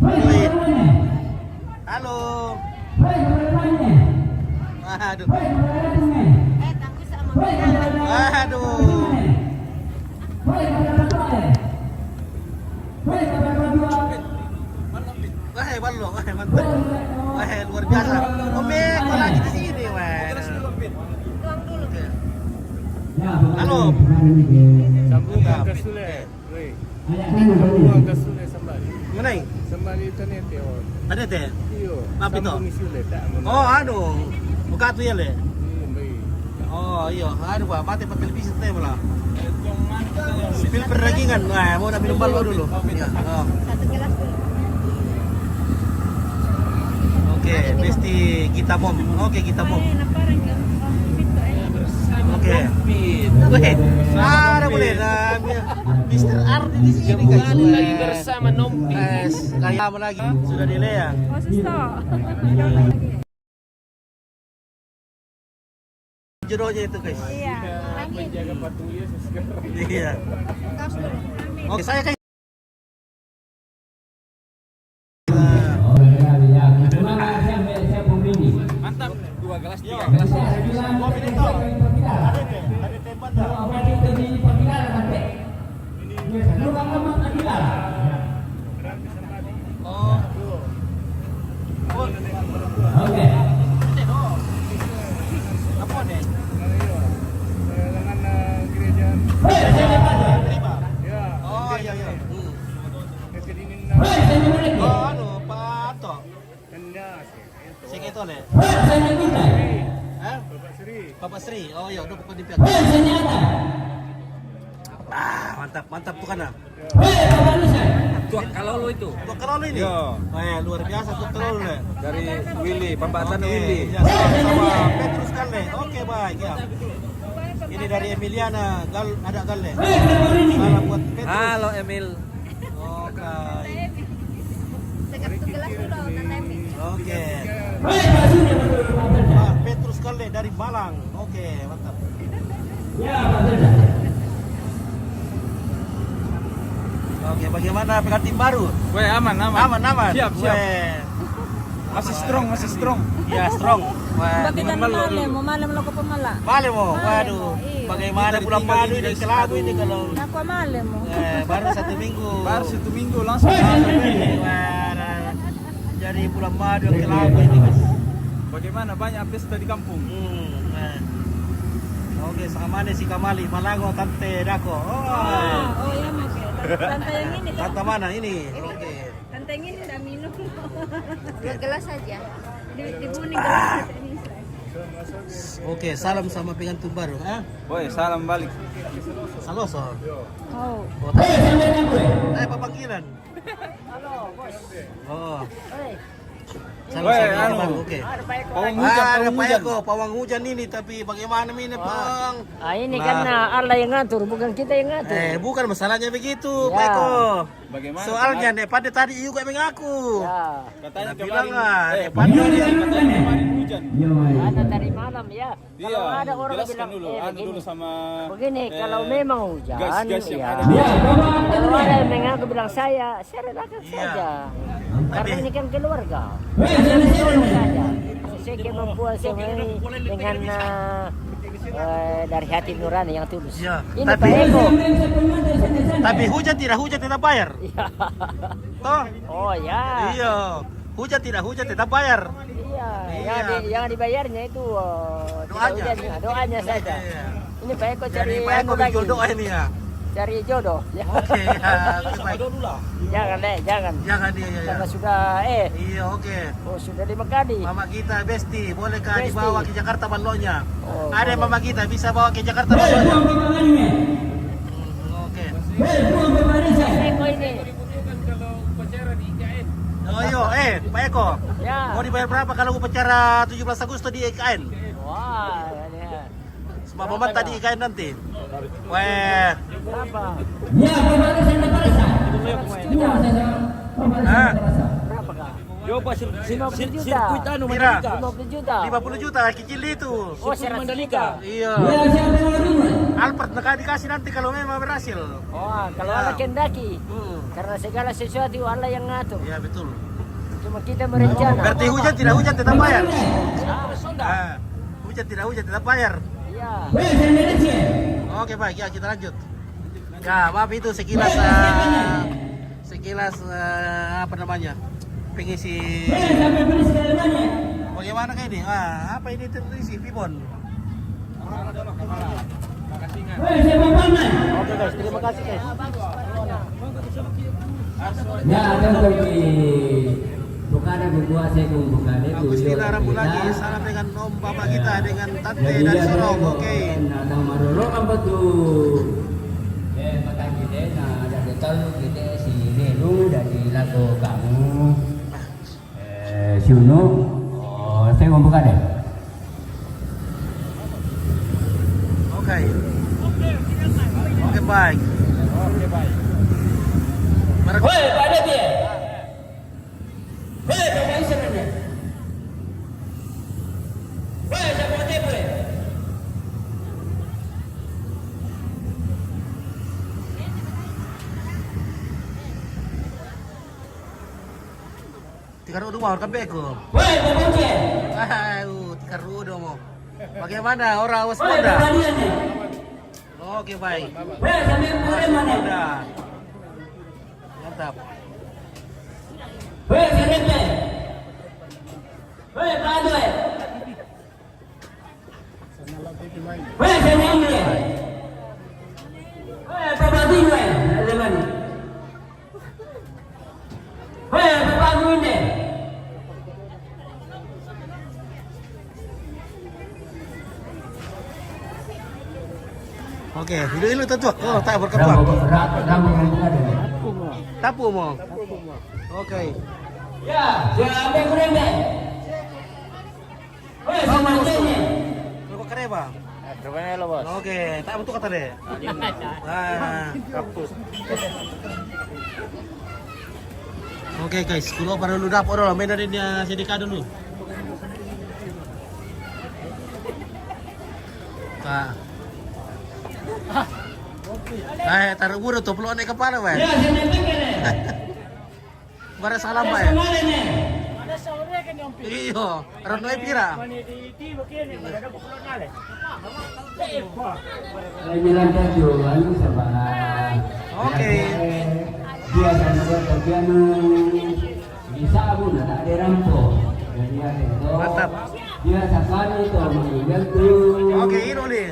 Baik. Halo. Aduh. Tapi sama Mama. Aduh. Wah, ballo, mantap. Wah, luar biasa. Ome, kok lagi di sini, wah. Halo. Sambungan ke Sule. Sambungan ke Sule sembali. Mana ini? Sembali itu nih Teo. Ada teh? Iyo. Apa itu? Sambung Sule tak. Oh, aduh. Buka tuh ya, Le. Baik. Oh, iya. Aduh, Pak, mati pak televisi teh malah. Spil perdagingan. Wah, mau minum ballo dulu. Iya. Oh. Satu gelas dulu. Oke, Besti kita mom. Oke, kita mom. Oke. Oke. Ada boleh nah, Mr. Ardi di sini guys. Lagi bersama Nompi. Kayak apa lagi? Sudah delay ya? Jodohnya itu guys. Iya. Menjaga patung Yesus sekarang. Iya. Oke, saya kayak Mantap. 2 gelas, 3 gelas. Oke. Apa nih? Dengan gereja. Ya. Oh iya iya. Kedinin Oh anu Pak Ato. Kenya sih. Sige Hah? Bapak Sri. Oh iya, udah bukan di pihak. Mantap, mantap tuh kana. Tuh kalau lo itu Tuh kalau ini. Luar biasa tuh kalau ya. dari Willy, pembatan Willy. Ya, sama Petrus Galle. Oke, baik ya. Ini dari Emiliana, ada Galle. Salam buat Petrus. Halo Emil. Oke. Satu gelas dulu, Tante Emi. Oke. Petrus Galle dari Malang. Oke, mantap. Oke, bagaimana pengantin baru? Weh, aman. Aman. Siap. Weh. Masih strong. Ya, strong. Wah, Bakit ang malam mo? Malam lang ko pamala. Mali mo. Waduh. Bagaimana bulan madu ini kelabu ini kalau Ako malam mo. baru 1 minggu. Baru 1 minggu langsung. Wah, jadi bulan madu yang kelabu ini, Mas. Bagaimana banyak pesta di kampung? Oke, sama mana si Kamali, Malango, Tante Dako. Oh, yan mo. Tante yang ini. Tante mana ini? Oke. Tante yang ini udah minum. 2 gelas saja. Dibuning gelas ini. Oke, salam sama pengantin baru, Boy, salam balik. Saloso. Oh. Papanggilan. Halo, bos. Oh. Weh, Salam baru, oke. Pawang hujan. Pawang hujan ini, tapi bagaimana ini, Bang? Ini kan Allah yang ngatur, bukan kita yang ngatur. Bukan masalahnya begitu, Pak Eko. Bagaimana? Soalnya Nepade tadi juga mengaku. Katanya bilang kemarin. Nepade Kemarin hujan. Ada dari malam ya. Iya, Kalau ada orang jelaskan bilang dulu, begini. dulu sama Begini, kalau memang hujan, gas yang ya. ada di Kalau ada yang mengaku bilang saya relakan saja. Karena ini kan keluarga. Saja. Sesuai kemampuan saya ini dengan dari hati nurani yang tulus. Iya. Ini Pak Eko. Tapi hujan tidak bayar. Iya. Toh? Oh ya. Iya. Hujan tetap bayar. Iya. Yang dibayarnya itu doanya saja. Iya. Ini Pak Eko Jadi cari Pak Eko bikin doa ini ya. cari jodoh. Ya. Oke, baik. Jangan. Jangan dia ya. Karena sudah Iya, oke. sudah di Mekadi. Mama kita Besti, bolehkah Besti. dibawa ke Jakarta balonnya? Oh, Ada boleh. mama kita bisa bawa ke Jakarta balonnya. Oke. Eko ini. Oh iya, Pak Eko. Ya. Mau dibayar berapa kalau upacara 17 Agustus di IKN? Wah, ya. Semua momen tadi IKN nanti. Weh. Berapa? Hah? Berapa kak? Coba 50 juta. sirkuit anu Mira. Mandalika. 50 juta. 50 juta kecil itu. Oh, 100 juta. Iya. Albert nak dikasih nanti kalau memang berhasil. Oh, kalau Ya. Allah kendaki. Hmm. Karena segala sesuatu Allah yang ngatur. Iya betul. Cuma kita merencana. Berarti hujan tidak hujan tetap bayar. Ah, Hujan tidak hujan tetap bayar. iya. Oke baik ya kita lanjut. Ya maaf itu sekilas apa namanya pengisi. Bagaimana kayak ini? Apa ini terisi Pibon? Oke guys, terima kasih guys. Ya, ada pergi bukan berbuat saya bukan itu. Agustina Rambulagi, salam dengan om bapak kita dengan tante dari Sorong. Oke. Nah, maroro kan betul. Mata kita ada detal kita si Nelu dari lagu kamu. Suno, saya mau buka deh. Oke. Oke baik. Woi, ada dia. Woi, apa isi mana? Woi, siapa dia boleh? Tikar udah mau kan beko. Woi, apa dia? Tikar udah mau. Bagaimana orang waspada? Oke baik. Woi, sampai boleh mana? Udah. Mantap. Woi, serempe. Woi, padu. Woi, serempe. Woi, pabadi woi, ada mana? Woi, pabadi ini. Oke, dulu tuh. Oh, tak berkepak. Tapu mo. Oke. Ya, siapa yang kurang? Oh, bagus. Lo kereba. Berapa lo bos? Oke, tak betul kata deh. Nah, oke guys, kulo baru lu dapur dulu, main dari dia sedika dulu. Pak. Taruh buru tuh peluang di kepala, weh. Bara salam, weh. Iyo, Ronoi pira. Oke. Biasa bagian bisa pun ada rampok. Mantap. Biasa kali itu meninggal tuh. Oke, ini nih.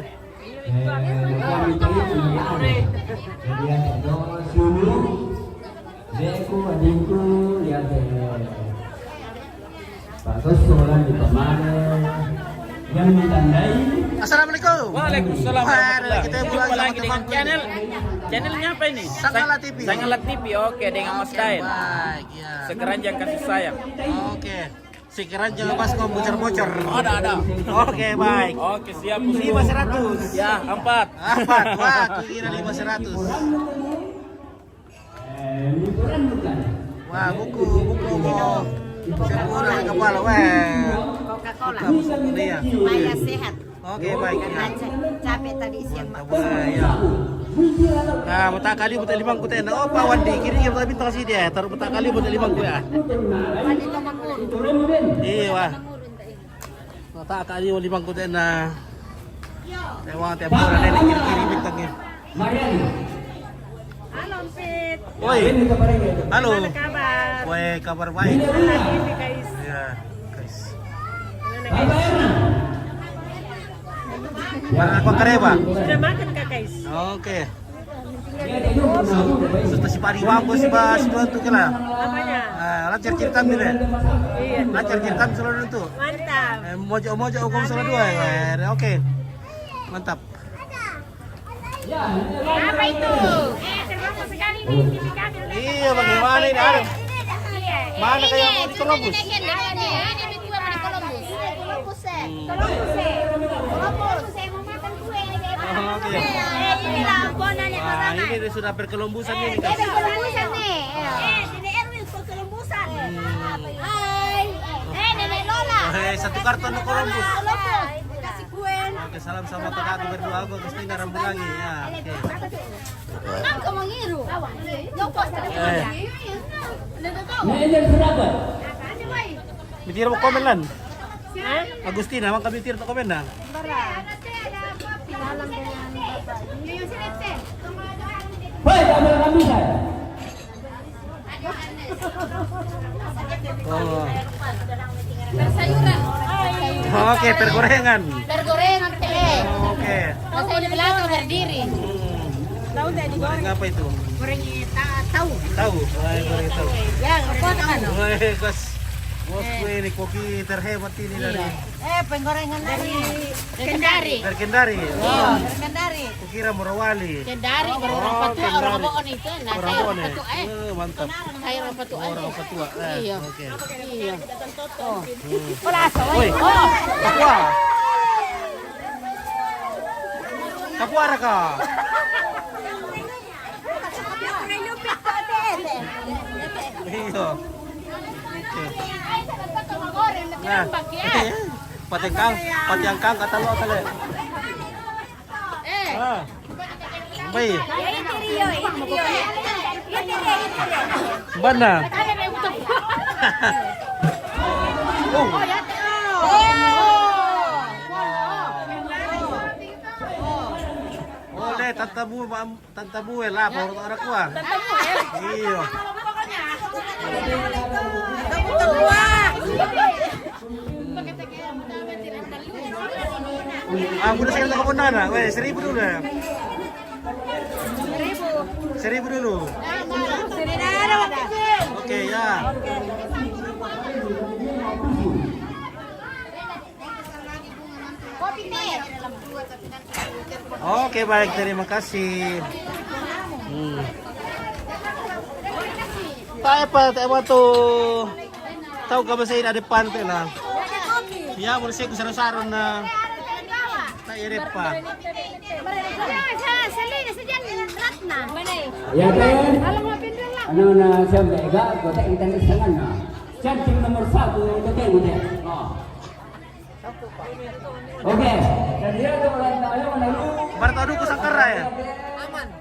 Deku adinku lihat bagus sekolah di kemarin yang ditandai. Assalamualaikum. Waalaikumsalam. Kita pulang lagi dengan channelnya apa ini? Sangala TV. Sangala TV. Oke, dengan Mas Dain. Baik, ya. Sekeranjang kasih sayang. Oke. Sekarang jangan pas ngomong bocor-bocor. Ada. Oke, baik. Oke, siap. 500. Ya, 4. Wah, kira 500. Liburan bukan? Wah, buku mau. Sepuluh di kepala, weh. Coca-Cola. Ini ya. Supaya sehat. Oke, baik. Ya. Capek tadi siang mak. Wah, ya. Nah, betak kali betak limang ku tenda. Oh, Pak Wandi, kiri yang tapi bintang sih dia. Taruh betak kali betak limang ku ya. Tadi nomor Iya, wah. Betak kali limang ku tenda. Tewang tiap orang nenek kiri bintangnya. Mariani. Halo, Pit. Woi. Halo. Gimana kabar? Woi, kabar baik. Ini guys. Ya, guys. Bapak Erna. Mana apa kareba? Sudah makan Kak guys? Oke. Sudah si pari wambo si bas bantu kena. Apanya? Lancar ceritam ni deh. Iya. Lancar ceritam selalu tu. Mantap. Mojo hukum selalu dua. Oke. Mantap. Apa itu? Terbatas sekali nih TV kabel. Iya, bagaimana ini? Ada. Mana kayak mau di Columbus? Ini dua di Columbus. Columbus. Mau makan kue. Oke. Ini lah bonannya Wah, ini sudah berkelombusan ini guys. Kelombusan nih. Nenek Erwin ke kelombusan. Hai. Nenek Lola. Satu karton Columbus. Kasih kue. Oke, salam sama kakakku berdua. Aku Agustina Rambulangi. Ya, oke. Aku mau ngiru. Nyopot tadi. Manajer berapa? Bitir mo komen lan. Agustina, mang kabitir to komen na. Hei, kamera kami kan? Oh. Bersayuran. Oke, pergorengan. Bergorengan teh. Oke. Mau di belakang berdiri. Tahu enggak di Goreng apa itu? Goreng tahu. Tahu. Goreng tahu. Ya, apa kan? Woi, Bos. Bosku ini koki terhebat ini dari Penggorengan dari Kendari. dari Kendari. Oh, dari Kendari. Kukira Morowali. Kendari orang patua orang boon itu. Nah, saya orang Morowali. patua Mantap. Saya orang patua. Orang patua. Iya. Oke. Iya. Oh. Wala sa Woi. Oh. Kapwa. Kapwara ka. Iya. Oke. Nah, patiangkang kata lo kali. Ah. Baik. Mana? Oh. Oleh tantabu lah baru orang kuah. Iya. Udah saya ke Pondana, weh 1.000 dulu ya. 1.000 dulu. Oke ya. Kopi teh. Oke, baik, terima kasih. Tak apa tuh. Tahu ka ba sa ina depan tuh na? Ya, mo siya kusaro-saro na. Tak ire pa. Ya kan? Ano na siya mega, kota internet sangan na. Chanting nomor 1 total mo deh. Oke. Dan dia tuh orang tayo menalu. Bertadu ku sangkara ya?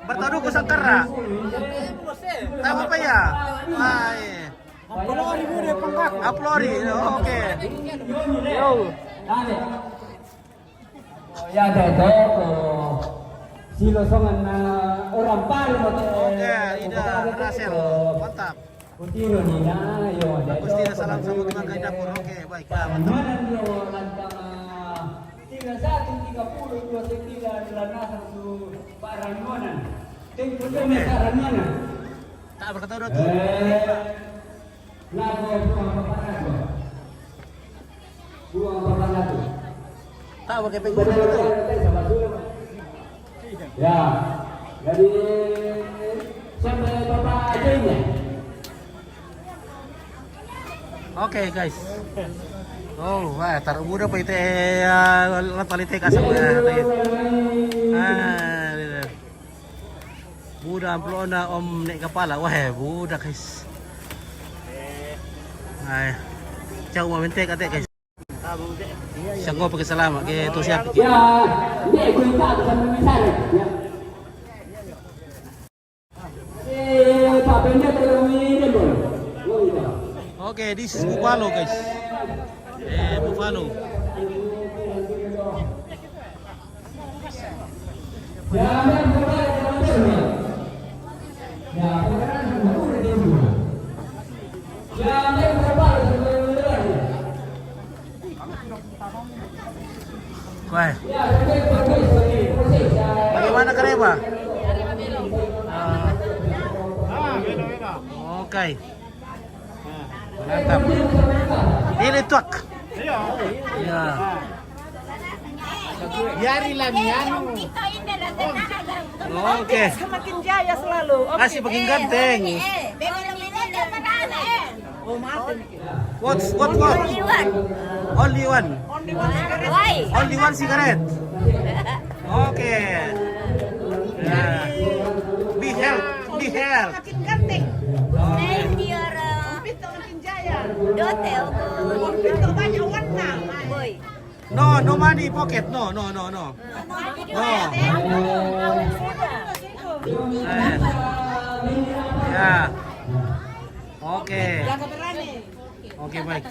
Bertadu ku sangkara. Tahu apa ya? Ay. Upload mo deh pangkak. Upload. Oke. Yo. Ya deh silosongan na orang paru mo. Oke, Ida Rasel. Mantap. Kutiro ni na yo. Gusti salam sama tenaga dapur. Oke, baik. Mantap. 31-30-29 Lanasan su Parangonan. Temponya Parangonan. Tak berkata udah tuh. Lagu buang papan. Buang papan itu. Tak pakai pengguna itu. Ya. Jadi sampai Bapak aja ini. Oke, guys. Oh, wah, taruh muda pa ite latalité kasam na. Buda amplona om nek kepala. Wah, buda guys. Ay. Ciao mamente kate guys. Sanggo pakai selamat ke tu siap. Ya, ini kita akan memisahkan. Ya. Pak Benda tolong ini dulu. Oke, this is Buffalo guys. Buffalo. Wah. Bagaimana Kareba? Oke. Mantap. Ini tuak. Ya. Yari Lamian. Oke. Semakin jaya selalu. Masih makin ganteng. What? Only one. Only one cigarette. Oke. Yeah. Be health. Makin ganteng. Makin jaya. Pintu banyak warna. No money pocket. No. Ya. Oke. Oke, baik.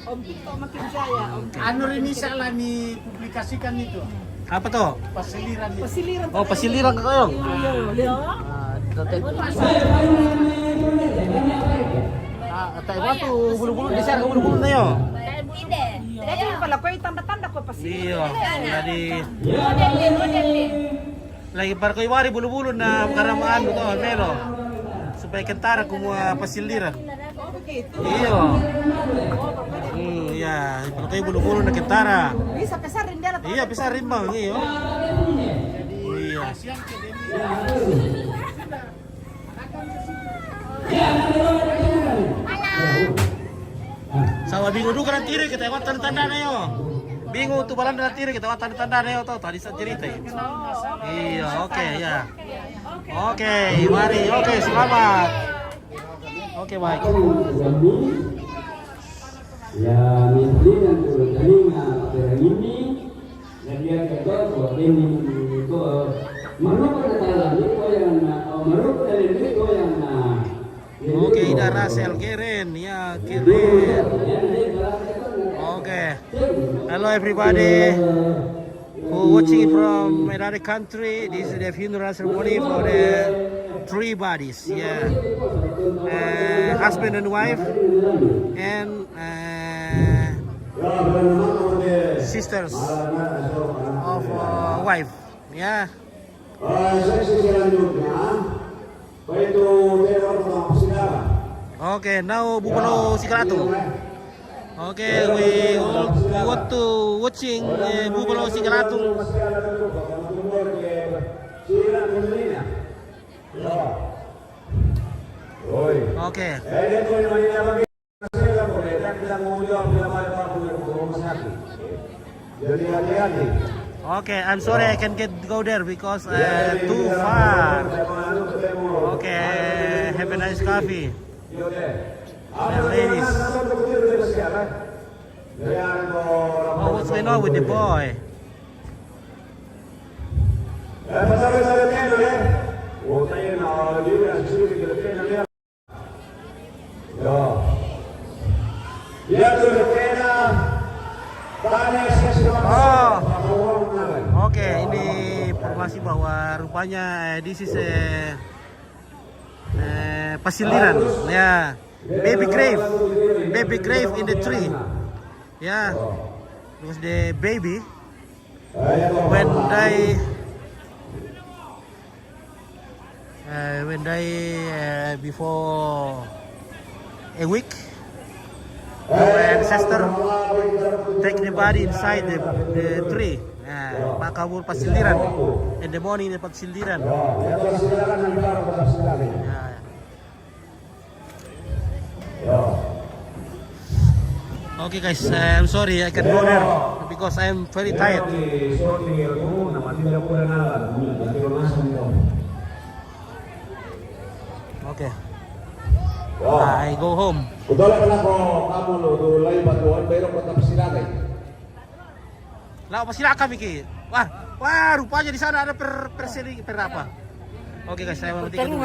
Om Pinto makin jaya. Anu ini salah nih publikasikan itu. Apa tuh? Pasiliran. Oh, pasiliran ka kayo. Tayo ba to bulu-bulu di sana bulu-bulu na yo. Jadi pala ko tanda-tanda ko pa Iyo. Jadi lagi par ko iwari bulu-bulu na karamaan to melo. Supaya kentara kumua pasiliran. Iyo. Ya, par ko bulu-bulu na kentara. Bisa pesarin dia lah. Iya, pesarin bang, iyo. Iya. Sawa bingung dulu kan tiri kita lewat tanda na yo. Bingung tuh balan na tiri kita lewat tanda na yo tadi sa cerita. Iya, oke ya. Oke, mari. Oke, selamat. Oke, baik. Ya, mesti yang terima pada ini dan dia kata bahwa ini itu merupakan dalam itu yang merupakan itu yang Oke, Ida Rasel keren ya, keren. Oke. Hello everybody who watching from another country. This is the funeral ceremony for the three bodies. Yeah. Husband and wife and sisters of wife. Yeah. Okay, now Buffalo Sikarato. Okay, we want to watching Buffalo Sigalatung. Okay. Okay, I'm sorry I can't go there because too far. Okay, have a nice coffee. And ladies. Oh, what's going on with the boy? Oh, oke, ini informasi bahwa rupanya this is pasiliran, ya, baby grave in the tree, ya, because the baby when die before a week. Our ancestor take the body inside the tree. Nah, makabur pasildiran. In the morning pasildiran. Okay guys, I'm sorry I can't go there because I'm very tired. Okay. I go home. Lah pasilaka Miki. Wah, rupanya di sana ada per apa? Oke guys, saya mau tinggal dulu.